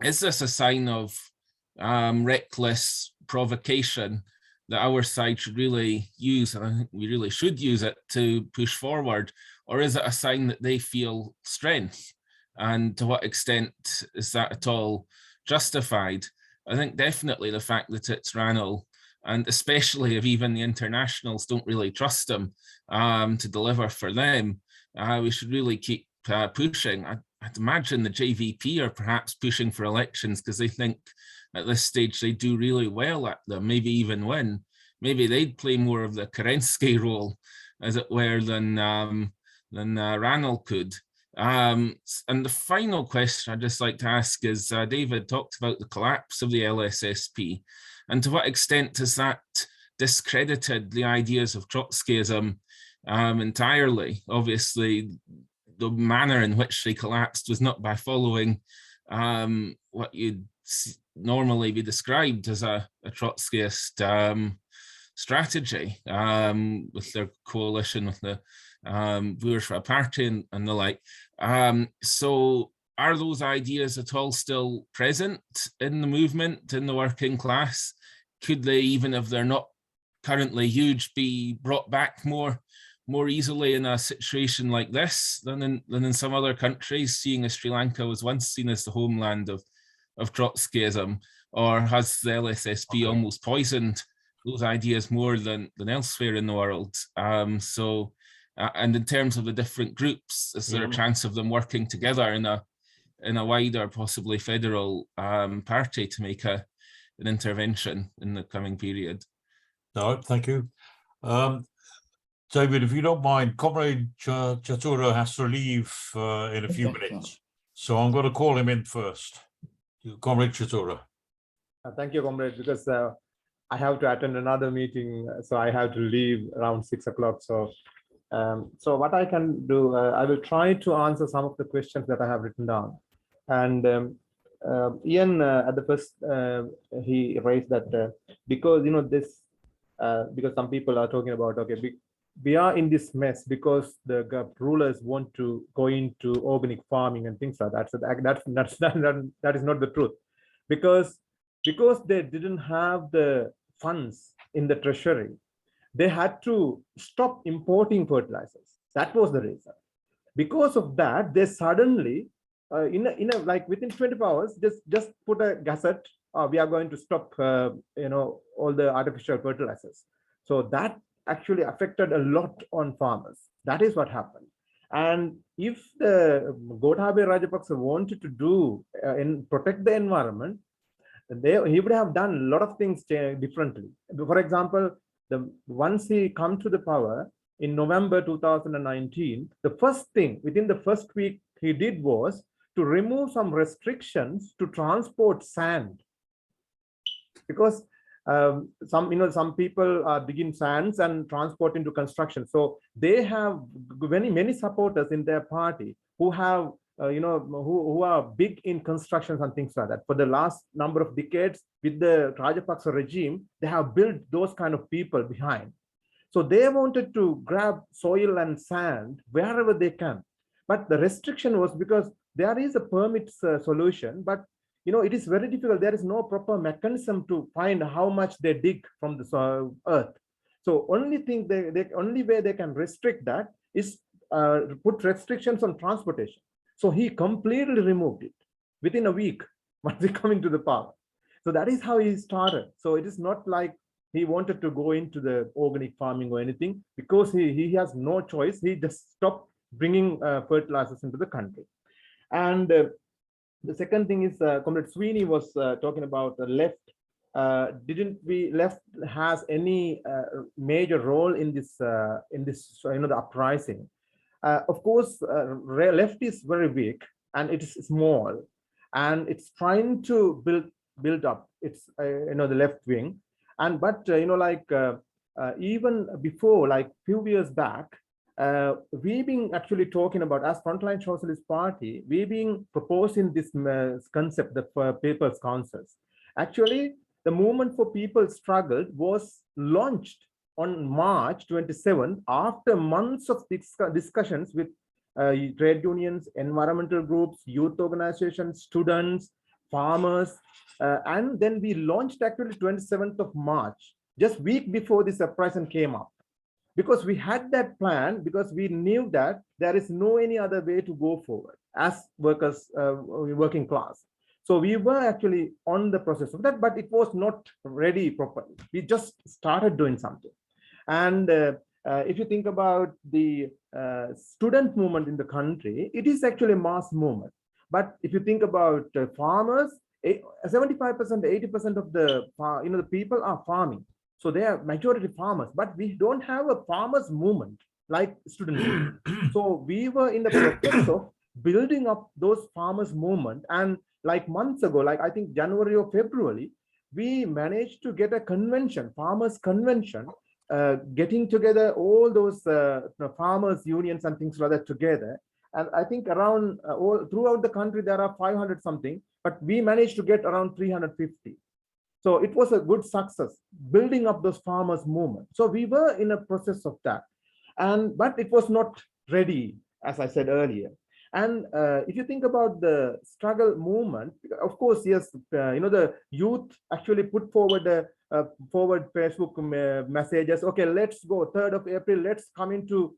Is this a sign of reckless provocation that our side should really use, and I think we really should use it to push forward, or is it a sign that they feel strength? And to what extent is that at all justified? I think definitely the fact that it's Ranil, and especially if even the internationals don't really trust him to deliver for them, we should really keep pushing. I'd imagine the JVP are perhaps pushing for elections because they think at this stage they do really well at them, maybe even win. Maybe they'd play more of the Kerensky role, as it were, than Ranil could. And the final question I'd just like to ask is, David talked about the collapse of the LSSP, and to what extent has that discredited the ideas of Trotskyism entirely? Obviously, the manner in which they collapsed was not by following what you'd normally be described as a Trotskyist strategy with their coalition with the Bourgeois Party and the like. So are those ideas at all still present in the movement, in the working class? Could they, even if they're not currently huge, be brought back more easily in a situation like this than in some other countries, seeing as Sri Lanka was once seen as the homeland of Trotskyism? Or has the LSSP almost poisoned those ideas more than elsewhere in the world? And in terms of the different groups, is there a chance of them working together in a wider, possibly federal party to make an intervention in the coming period? No, thank you. David, if you don't mind, Comrade Chatura has to leave in a few minutes. So I'm going to call him in first. Comrade Chatura. Thank you, Comrade, because I have to attend another meeting, so I have to leave around 6 o'clock. So what I can do, I will try to answer some of the questions that I have written down. And Ian, at the first, he raised that because, this, because some people are talking about, okay, we are in this mess because the rulers want to go into organic farming and things like that. So that is not the truth, because they didn't have the funds in the treasury, they had to stop importing fertilizers. That was the reason. Because of that, they suddenly, like within 24 hours, just put a gazette. We are going to stop, all the artificial fertilizers. So that actually affected a lot on farmers. That is what happened. And if the Gotabaya Rajapaksa wanted to do protect the environment, he would have done a lot of things differently. For example, once he come to the power in November 2019, the first thing within the first week he did was to remove some restrictions to transport sand, because some people are digging sands and transport into construction. So they have many supporters in their party who have who are big in constructions and things like that. For the last number of decades with the Rajapaksa regime, they have built those kind of people behind. So they wanted to grab soil and sand wherever they can. But the restriction was because there is a permits solution, but it is very difficult. There is no proper mechanism to find how much they dig from the earth. So only way they can restrict that is put restrictions on transportation. So he completely removed it within a week once he coming to the power. So that is how he started. So it is not like he wanted to go into the organic farming or anything, because he has no choice. He just stopped bringing fertilizers into the country. And the second thing is, Comrade Sweeney was talking about the left. Left has any major role in this the uprising? Of course, left is very weak and it is small, and it's trying to build up its the left wing. And but even before, like few years back, we've been actually talking about, as Frontline Socialist Party, we've been proposing this concept, the People's Councils. Actually, the Movement for People Struggle was launched on March 27th, after months of discussions with trade unions, environmental groups, youth organizations, students, farmers, and then we launched actually 27th of March, just week before this uprising came up. Because we had that plan, because we knew that there is no any other way to go forward as workers, working class. So we were actually on the process of that, but it was not ready properly. We just started doing something. And if you think about the student movement in the country, it is actually a mass movement. But if you think about farmers, 75%, 80% of the people are farming. So they are majority farmers, but we don't have a farmers movement like student movement. So we were in the process of building up those farmers movement. And like months ago, like I think January or February, we managed to get a convention, farmers convention, getting together all those farmers unions and things like that together. And I think around all throughout the country, there are 500 something, but we managed to get around 350. So it was a good success, building up those farmers movement. So we were in a process of that. But it was not ready, as I said earlier. And if you think about the struggle movement, of course, yes, the youth actually put forward Facebook messages. Okay, let's go 3rd of April. Let's come into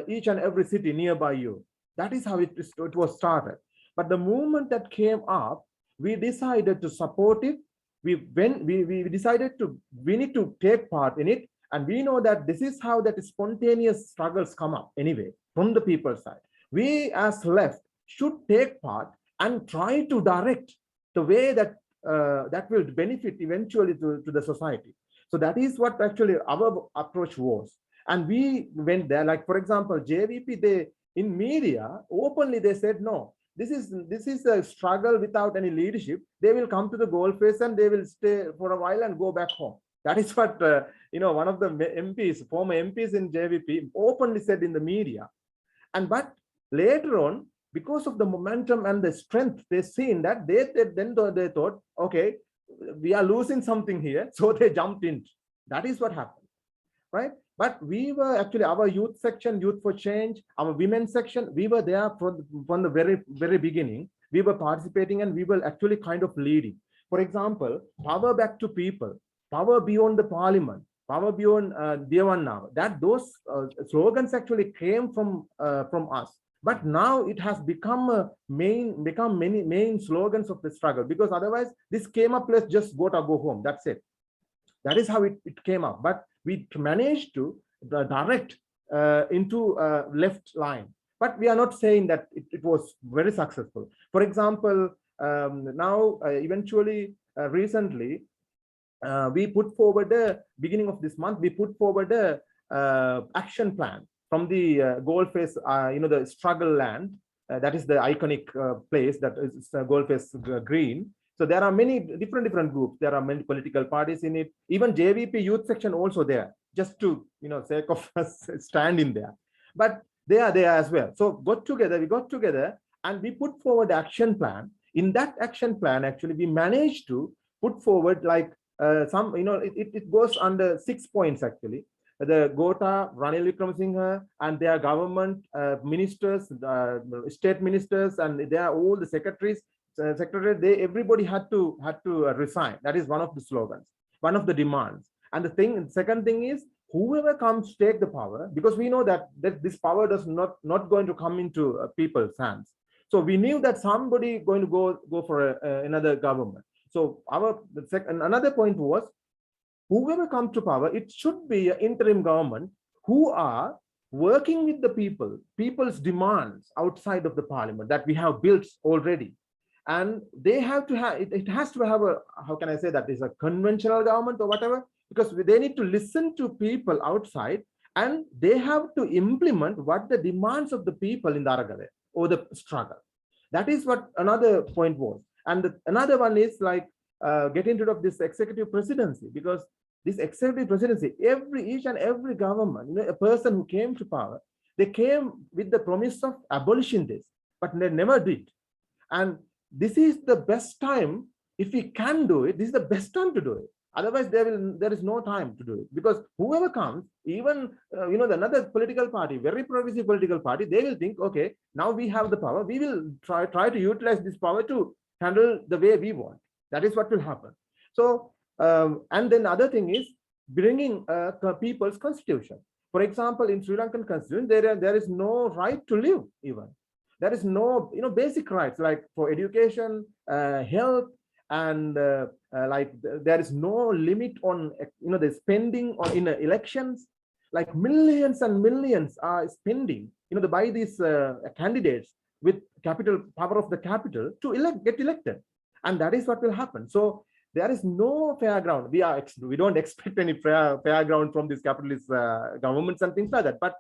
each and every city nearby you. That is how it was started. But the movement that came up, we decided to support it. We decided we need to take part in it. And we know that this is how that spontaneous struggles come up anyway, from the people's side. We as left should take part and try to direct the way that that will benefit eventually to the society. So that is what actually our approach was. And we went there, like for example, JVP, they in media openly they said, no, this is a struggle without any leadership. They will come to the goalface and they will stay for a while and go back home. That is what one of the MPs, former MPs in JVP, openly said in the media. But later on, because of the momentum and the strength they seen, that they thought, okay, we are losing something here, so they jumped in. That is what happened, right? But we were actually, our youth section, Youth for Change, our women's section, we were there from the very beginning. We were participating and we were actually kind of leading. For example, power back to people, power beyond the parliament, power beyond Devanna. That those slogans actually came from us. But now it has become many main slogans of the struggle, because otherwise this came up, let's just go home. That's it. That is how it came up. But we managed to direct into left line. But we are not saying that it was very successful. For example, now eventually recently we put forward the beginning of this month, we put forward the action plan from the goal phase, the struggle land, that is the iconic place that is gold-face green. So there are many different groups. There are many political parties in it. Even JVP youth section also there, just to sake of us stand in there. But they are there as well. So we got together and we put forward action plan. In that action plan, actually, we managed to put forward like it goes under 6 points actually. The Gota, Ranil Wickremasinghe, and their government ministers, state ministers, and they are all the secretaries. Everybody had to resign. That is one of the slogans, one of the demands. And the second thing is, whoever comes take the power, because we know that this power does not going to come into people's hands. So we knew that somebody going to go for another government. So another point was, whoever comes to power, it should be an interim government who are working with the people's demands outside of the parliament that we have built already. And they have to have, it has to have a, how can I say that, is a conventional government or whatever, because they need to listen to people outside and they have to implement what the demands of the people in the Aragale or the struggle. That is what another point was. And another one is like getting rid of this executive presidency, because this executive presidency, each and every government, a person who came to power, they came with the promise of abolishing this, but they never did. And this is the best time, if we can do it, this is the best time to do it. Otherwise, there is no time to do it, because whoever comes, even another political party, very progressive political party, they will think, okay, now we have the power, we will try to utilize this power to handle the way we want. That is what will happen. So, and then the other thing is bringing people's constitution. For example, in Sri Lankan constitution, there is no right to live even. There is no basic rights like for education, health, and like there is no limit on the spending on in elections. Like millions and millions are spending by these candidates with capital power of the capital to get elected, and that is what will happen. So there is no fair ground. We don't expect any fair ground from these capitalist governments and things like that. But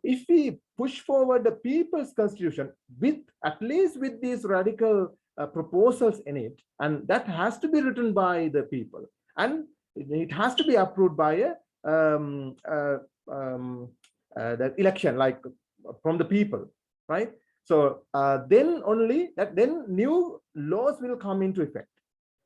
if we push forward the people's constitution with at least with these radical proposals in it, and that has to be written by the people, and it has to be approved by the election, like from the people, right? So then only then new laws will come into effect.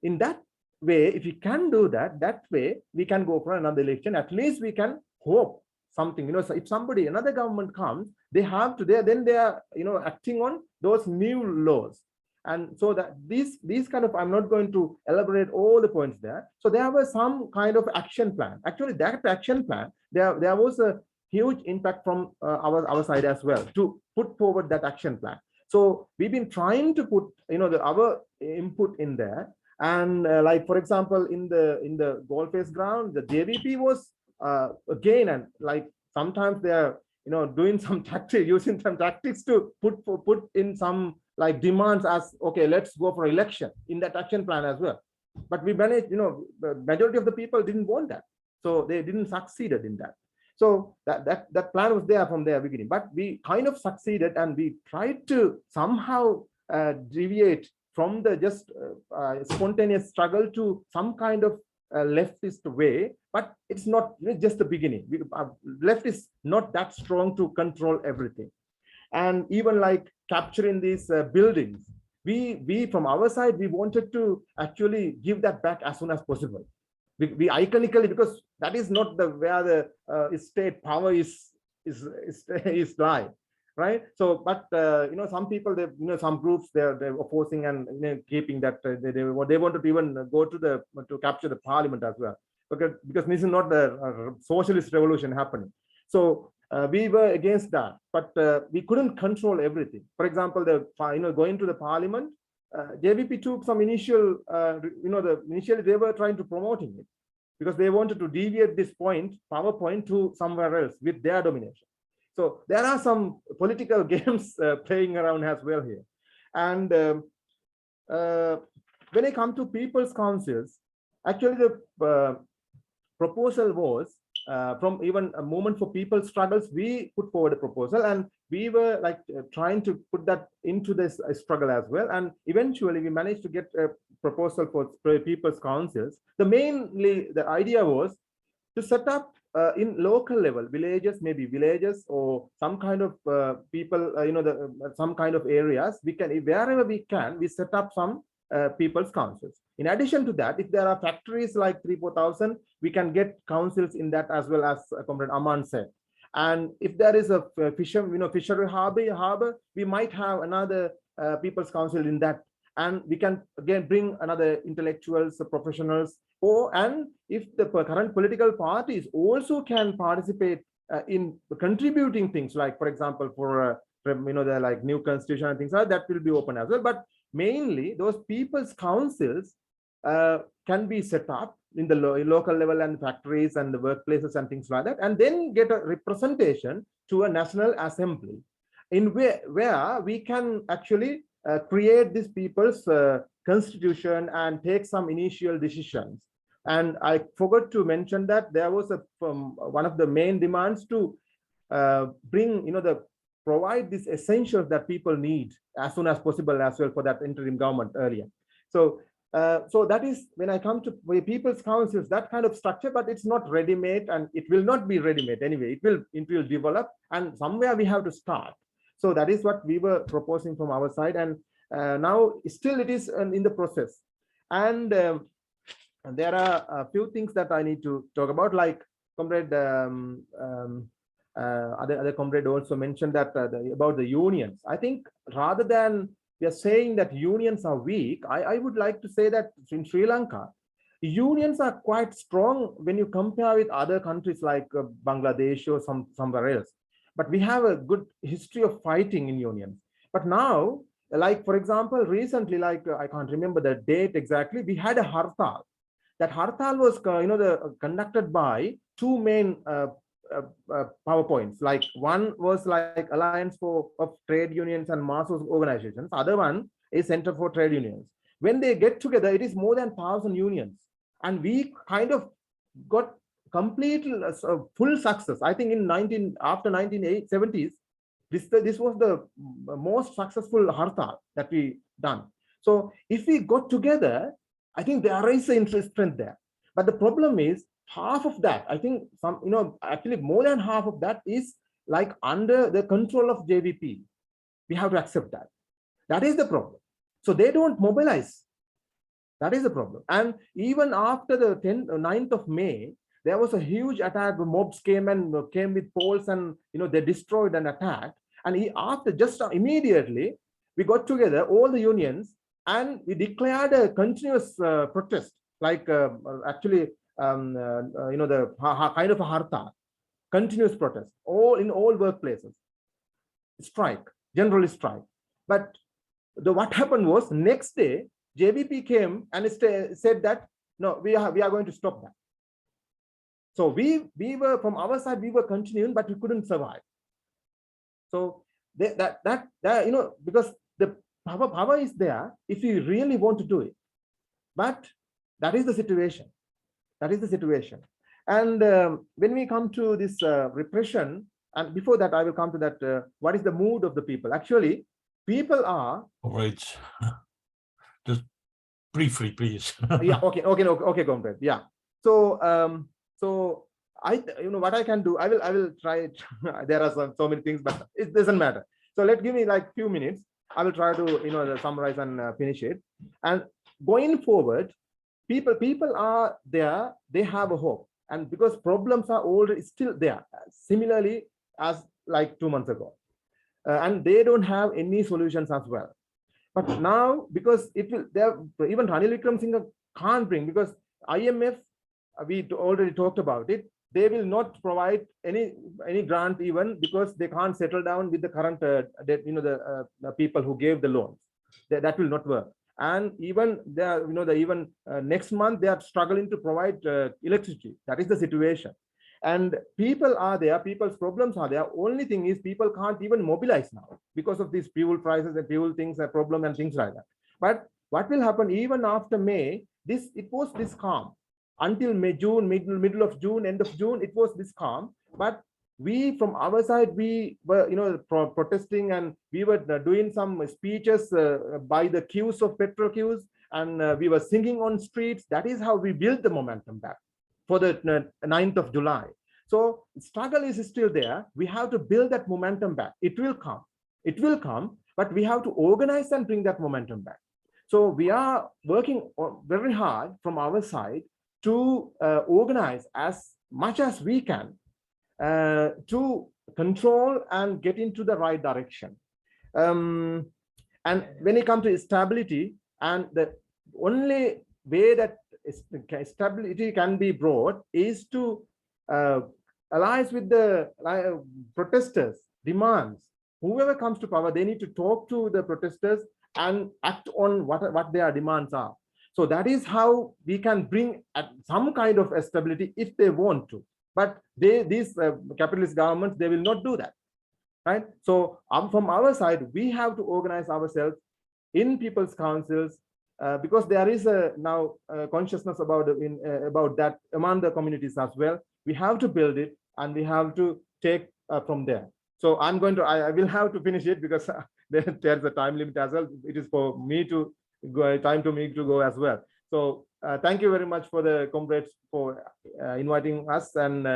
In that way, if we can do that way, we can go for another election. At least we can hope something. So if another government comes, they have to then they are acting on those new laws. And so that these kind of, I'm not going to elaborate all the points there. So there was some kind of action plan. Actually, that action plan, there was a huge impact from our side as well to put forward that action plan. So we've been trying to put our input in there. And like, for example, in the gold-face ground, the JVP was again, and like sometimes they are doing some tactics, using some tactics to put in some like demands as, okay, let's go for election in that action plan as well. But we managed, the majority of the people didn't want that, so they didn't succeed in that. So that plan was there from the beginning, but we kind of succeeded, and we tried to somehow deviate from the just spontaneous struggle to some kind of leftist way. But it's not just the beginning. Left is not that strong to control everything. And even like capturing these buildings, we from our side, we wanted to actually give that back as soon as possible. We iconically, because that is not where the state power is lie, right? So, but some people, some groups, they're opposing and keeping that they wanted to even go to capture the parliament as well, because this is not the socialist revolution happening. So we were against that, but we couldn't control everything. For example, going to the parliament, JVP took some initial, initially they were trying to promoting it because they wanted to deviate this power point to somewhere else with their domination. So there are some political games playing around as well here. And when it comes to people's councils, actually the proposal was from even a movement for people's struggles, we put forward a proposal, and we were like trying to put that into this struggle as well. And eventually we managed to get a proposal for people's councils. The idea was to set up in local level villages, maybe villages or some kind of people, some kind of areas. We can, wherever we can, we set up some people's councils. In addition to that, if there are factories like 3,000-4,000, we can get councils in that as well, as Comrade Aman said. And if there is a fishery harbor, we might have another people's council in that. And we can again bring another intellectuals, professionals, and if the current political parties also can participate in contributing things, like for example, for the like new constitution and things like that, will be open as well. But mainly those people's councils can be set up in the local level and factories and the workplaces and things like that, and then get a representation to a national assembly, in where we can actually create this people's constitution and take some initial decisions. And I forgot to mention that there was one of the main demands to bring, provide these essentials that people need as soon as possible as well for that interim government earlier. So that is when I come to people's councils, that kind of structure, but it's not ready-made, and it will not be ready-made anyway. It will develop, and somewhere we have to start. So that is what we were proposing from our side, and now still it is in the process. And there are a few things that I need to talk about, like Comrade, other comrade also mentioned that about the unions. I think rather than we are saying that unions are weak, I would like to say that in Sri Lanka, unions are quite strong when you compare with other countries like Bangladesh or somewhere else. But we have a good history of fighting in unions. But now, like for example, recently, like I can't remember the date exactly, we had a hartal. That hartal was conducted by two main PowerPoints. Like one was like Alliance of Trade Unions and Mass Organizations. Other one is Center for Trade Unions. When they get together, it is more than 1,000 unions, and we kind of got complete full success. I think after 1970s, this was the most successful hartal that we done. So if we got together, I think there is an strength there. But the problem is, half of that, I think actually more than half of that is like under the control of JVP. We have to accept that. That is the problem. So they don't mobilize. That is the problem. And even after the 9th of May, there was a huge attack. The mobs came with poles, and they destroyed and attacked. And after just immediately, we got together all the unions, and we declared a continuous protest, like actually the kind of a harta, continuous protest, in all workplaces, strike, generally strike. But what happened was, next day JVP came and said that no, we are going to stop that. So we were, from our side, we were continuing, but we couldn't survive. So that because the power is there if you really want to do it. But that is the situation. That is the situation. And when we come to this repression, and before that, I will come to that, what is the mood of the people? Actually, people are... All right. Just briefly, please. Yeah, okay, comrade. Yeah. So, what I can do, I will try it. There are so many things, but it doesn't matter. So give me like few minutes. I will try to, summarize and finish it. And going forward, people are there, they have a hope. And because problems are already still there, similarly as like 2 months ago. And they don't have any solutions as well. But now, because even Ranil Wickremasinghe can't bring, because IMF, we already talked about it, they will not provide any grant even, because they can't settle down with the current, the people who gave the loans. That will not work. And even next month they are struggling to provide electricity. That is the situation. And people are there, people's problems are there. Only thing is, people can't even mobilize now because of these fuel prices and fuel things, a problem and things like that. But what will happen even after May? It was this calm. until June, middle of June, end of June, it was this calm. But we, from our side, we were, protesting, and we were doing some speeches by the queues of petrol queues, and we were singing on streets. That is how we built the momentum back for the 9th of July. So struggle is still there. We have to build that momentum back. It will come. It will come, but we have to organize and bring that momentum back. So we are working very hard from our side to organize as much as we can to control and get into the right direction. And when it comes to stability, and the only way that stability can be brought is to allies with the protesters' demands. Whoever comes to power, they need to talk to the protesters and act on what their demands are. So that is how we can bring some kind of stability if they want to. But these capitalist governments, they will not do that, right? So from our side, we have to organize ourselves in people's councils, because there is now consciousness about that among the communities as well. We have to build it, and we have to take from there. So I will have to finish it, because there's a time limit as well. It is for me to go, time to me to go as well. So thank you very much for the comrades for inviting us, and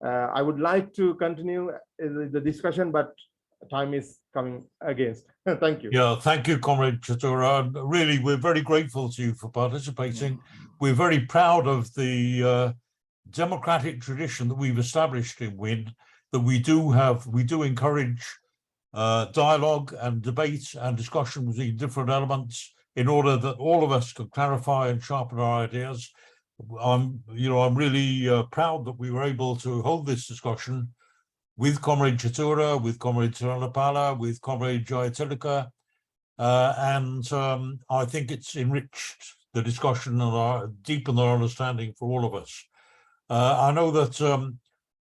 I would like to continue the discussion, but time is coming against. Thank you. Yeah, thank you, Comrade Chatura. Really, we're very grateful to you for participating. We're very proud of the democratic tradition that we've established in WIN, that we do encourage dialogue and debate and discussion between different elements in order that all of us can clarify and sharpen our ideas. I'm really proud that we were able to hold this discussion with Comrade Chatura, with Comrade Tiranapala, with Comrade Jayatilaka, and I think it's enriched the discussion and deepened our understanding for all of us. I know that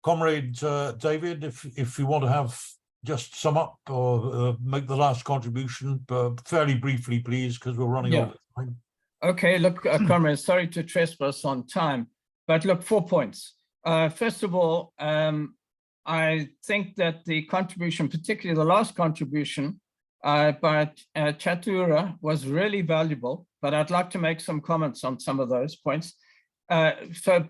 Comrade David, if you want to have just sum up or make the last contribution, fairly briefly, please, because we're running out of time. Okay, look, comrades, sorry to trespass on time, but look, 4 points. First of all, I think that the contribution, particularly the last contribution by Chatura, was really valuable, but I'd like to make some comments on some of those points. So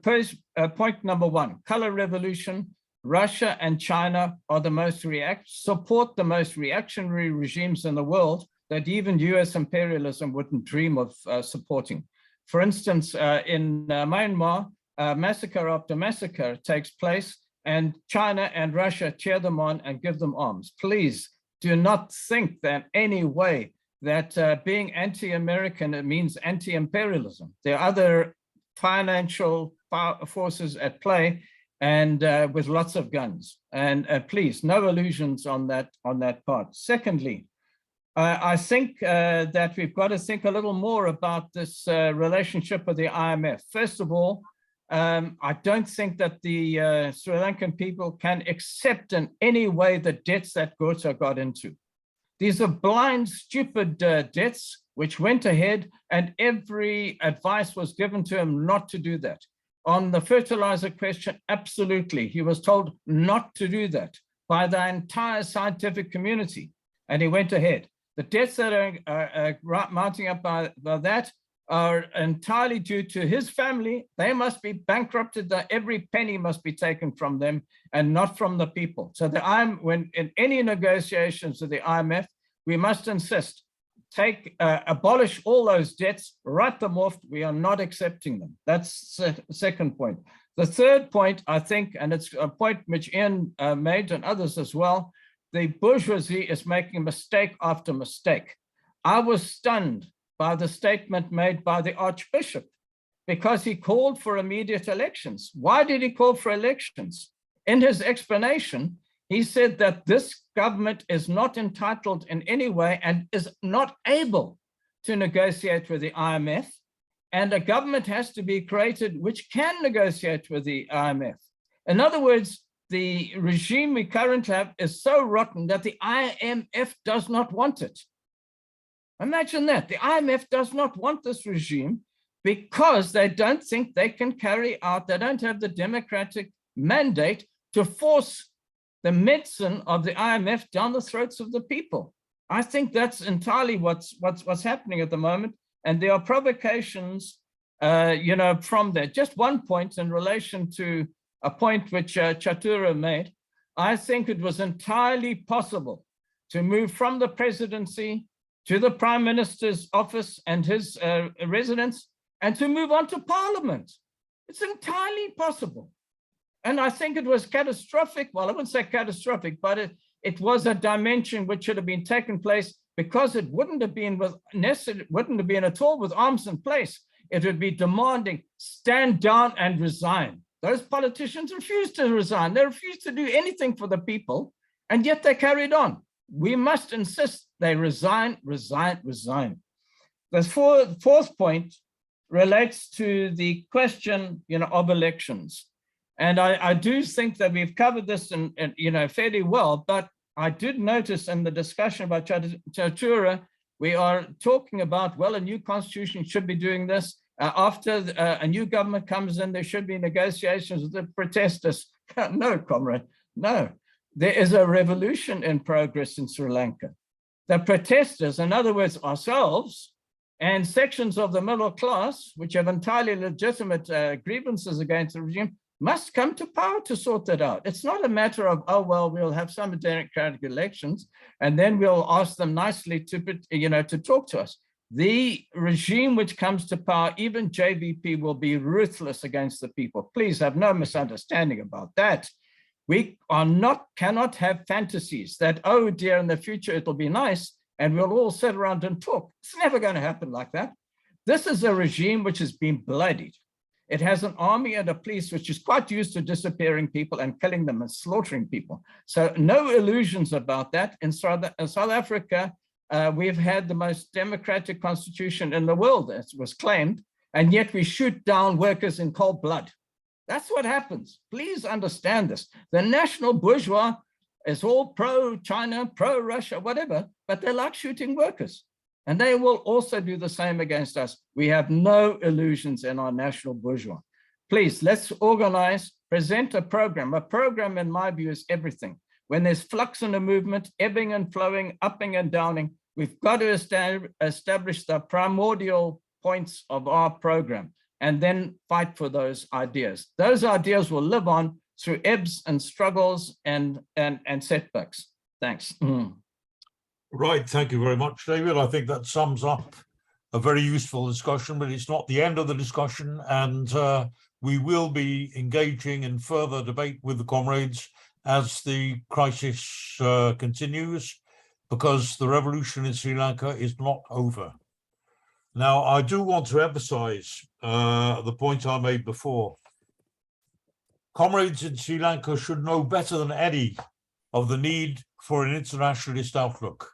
point number 1, color revolution. Russia and China are the most support the most reactionary regimes in the world that even US imperialism wouldn't dream of supporting. For instance, in Myanmar, massacre after massacre takes place, and China and Russia cheer them on and give them arms. Please do not think that any way that being anti-American means anti-imperialism. There are other financial forces at play, and with lots of guns. And please, no illusions on that part. Secondly, I think that we've got to think a little more about this relationship with the IMF. First of all, I don't think that the Sri Lankan people can accept in any way the debts that Gota got into. These are blind, stupid debts which went ahead, and every advice was given to him not to do that. On the fertilizer question, absolutely. He was told not to do that by the entire scientific community, and he went ahead. The debts that are mounting up by that are entirely due to his family. They must be bankrupted. Every penny must be taken from them and not from the people. So when in any negotiations with the IMF, we must insist, abolish all those debts, write them off. We are not accepting them. That's the second point. The third point, I think, and it's a point which Ian made and others as well, the bourgeoisie is making mistake after mistake. I was stunned by the statement made by the Archbishop, because he called for immediate elections. Why did he call for elections? In his explanation, he said that this government is not entitled in any way and is not able to negotiate with the IMF, and a government has to be created which can negotiate with the IMF. In other words, the regime we currently have is so rotten that the IMF does not want it. Imagine that. The IMF does not want this regime. because they don't think they can carry out, they don't have the democratic mandate to force the medicine of the IMF down the throats of the people. I think that's entirely what's happening at the moment. And there are provocations, you know, from that. Just one point in relation to a point which Chatura made. I think it was entirely possible to move from the presidency to the prime minister's office and his residence, and to move on to parliament. It's entirely possible. And I think it was catastrophic. Well, I wouldn't say catastrophic, but it was a dimension which should have been taken place, because it wouldn't have been at all with arms in place. It would be demanding, stand down and resign. Those politicians refused to resign. They refused to do anything for the people, and yet they carried on. We must insist they resign, resign, resign. The fourth point relates to the question, you know, of elections. And I do think that we've covered this in you know, fairly well, but I did notice in the discussion about Chatura, we are talking about, well, a new constitution should be doing this. After a new government comes in, there should be negotiations with the protesters. No, comrade, no. There is a revolution in progress in Sri Lanka. The protesters, in other words, ourselves, and sections of the middle class, which have entirely legitimate grievances against the regime, must come to power to sort that out. It's not a matter of, oh, well, we'll have some democratic elections, and then we'll ask them nicely to, you know, to talk to us. The regime which comes to power, even JVP, will be ruthless against the people. Please have no misunderstanding about that. We cannot have fantasies that, oh dear, in the future it'll be nice and we'll all sit around and talk. It's never going to happen like that. This is a regime which has been bloodied. It has an army and a police which is quite used to disappearing people and killing them and slaughtering people. So no illusions about that. In South Africa, we've had the most democratic constitution in the world, as was claimed, and yet we shoot down workers in cold blood. That's what happens. Please understand this. The national bourgeois is all pro-China, pro-Russia, whatever, but they like shooting workers. And they will also do the same against us. We have no illusions in our national bourgeois. Please, let's organize, present a program. A program, in my view, is everything. When there's flux in a movement, ebbing and flowing, upping and downing, we've got to establish the primordial points of our program and then fight for those ideas. Those ideas will live on through ebbs and struggles and setbacks. Thanks. Right, thank you very much, David. I think that sums up a very useful discussion, but it's not the end of the discussion, and we will be engaging in further debate with the comrades as the crisis continues, because the revolution in Sri Lanka is not over. Now, I do want to emphasize the point I made before. Comrades in Sri Lanka should know better than any of the need for an internationalist outlook,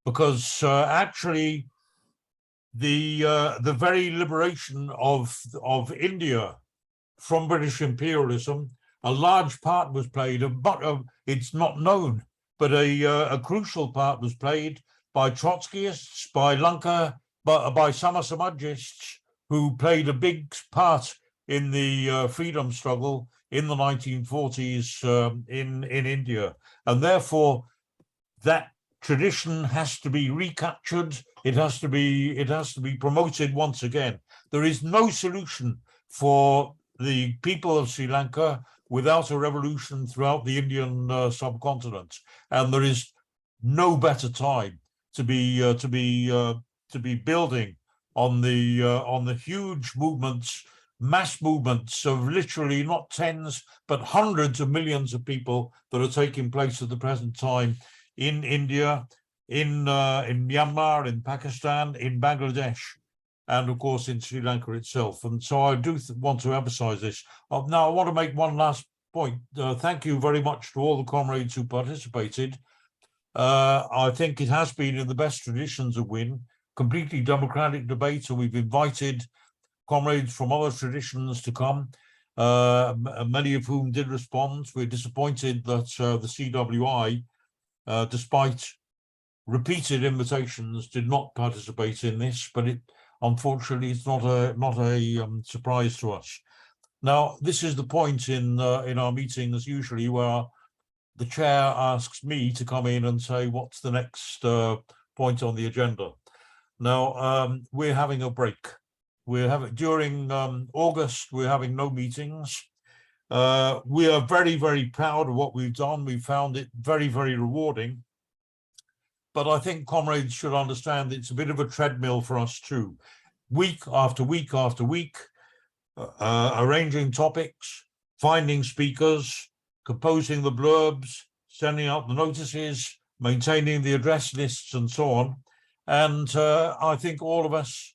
because actually the very liberation of India from British imperialism, a large part was played, but it's not known, but a crucial part was played by Trotskyists, by Lanka, by Samasamajists, who played a big part in the freedom struggle in the 1940s in India. And therefore, that tradition has to be recaptured. It has to be promoted once again. There is no solution for the people of Sri Lanka without a revolution throughout the Indian subcontinent, and there is no better time to be building on the huge movements, mass movements of literally not tens but hundreds of millions of people that are taking place at the present time in India, in Myanmar, in Pakistan, in Bangladesh, and of course in Sri Lanka itself. And so I do want to emphasize this. Now I want to make one last point. Thank you very much to all the comrades who participated. I think it has been in the best traditions of WIN, completely democratic debate, and we've invited comrades from other traditions to come, many of whom did respond. We're disappointed that the CWI, despite repeated invitations, did not participate in this, but unfortunately, it's not a surprise to us. Now, this is the point in our meetings usually where the chair asks me to come in and say, what's the next point on the agenda? Now, we're having a break. During August, we're having no meetings. We are very, very proud of what we've done. We found it very, very rewarding. But I think comrades should understand it's a bit of a treadmill for us too. Week after week after week, arranging topics, finding speakers, composing the blurbs, sending out the notices, maintaining the address lists and so on. And I think all of us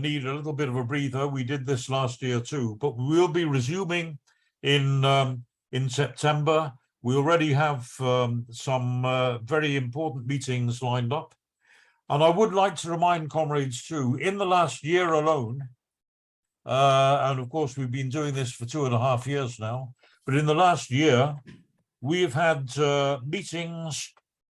need a little bit of a breather. We did this last year too, but we'll be resuming in September. We already have some very important meetings lined up. And I would like to remind comrades too, in the last year alone, and of course we've been doing this for 2.5 years now, but in the last year, we've had meetings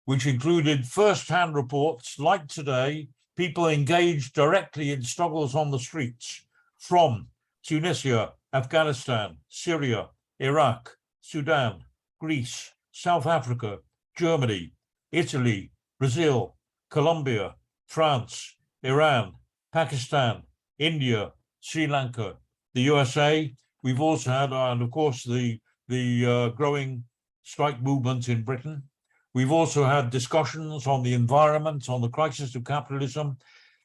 which included first-hand reports like today, people engaged directly in struggles on the streets from Tunisia, Afghanistan, Syria, Iraq, Sudan, Greece, South Africa, Germany, Italy, Brazil, Colombia, France, Iran, Pakistan, India, Sri Lanka, the USA. We've also had, and of course, the growing strike movement in Britain. We've also had discussions on the environment, on the crisis of capitalism,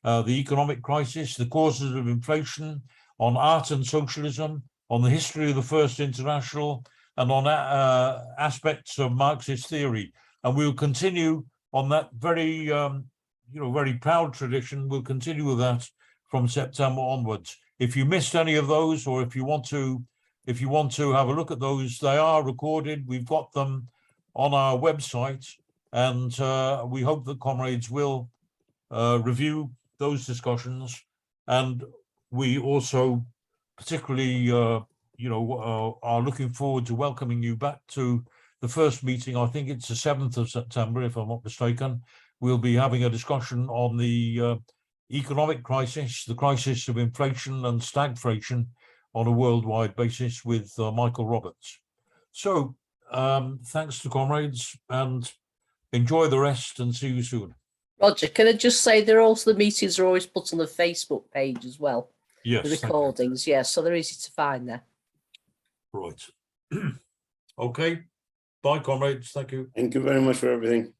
the economic crisis, the causes of inflation, on art and socialism, on the history of the First International, and on aspects of Marxist theory. And we'll continue on that very, very proud tradition. We'll continue with that from September onwards. If you missed any of those, or if you want to have a look at those, they are recorded. We've got them on our website, and we hope that comrades will review those discussions. And we also particularly, are looking forward to welcoming you back to the first meeting. I think it's the 7th of September, if I'm not mistaken. We'll be having a discussion on the economic crisis, the crisis of inflation and stagflation on a worldwide basis with Michael Roberts. So thanks to comrades, and enjoy the rest, and see you soon. Roger, can I just say the meetings are always put on the Facebook page as well? Yes. The recordings, yes, so they're easy to find there. Right. Okay. Bye, comrades. Thank you. Thank you very much for everything.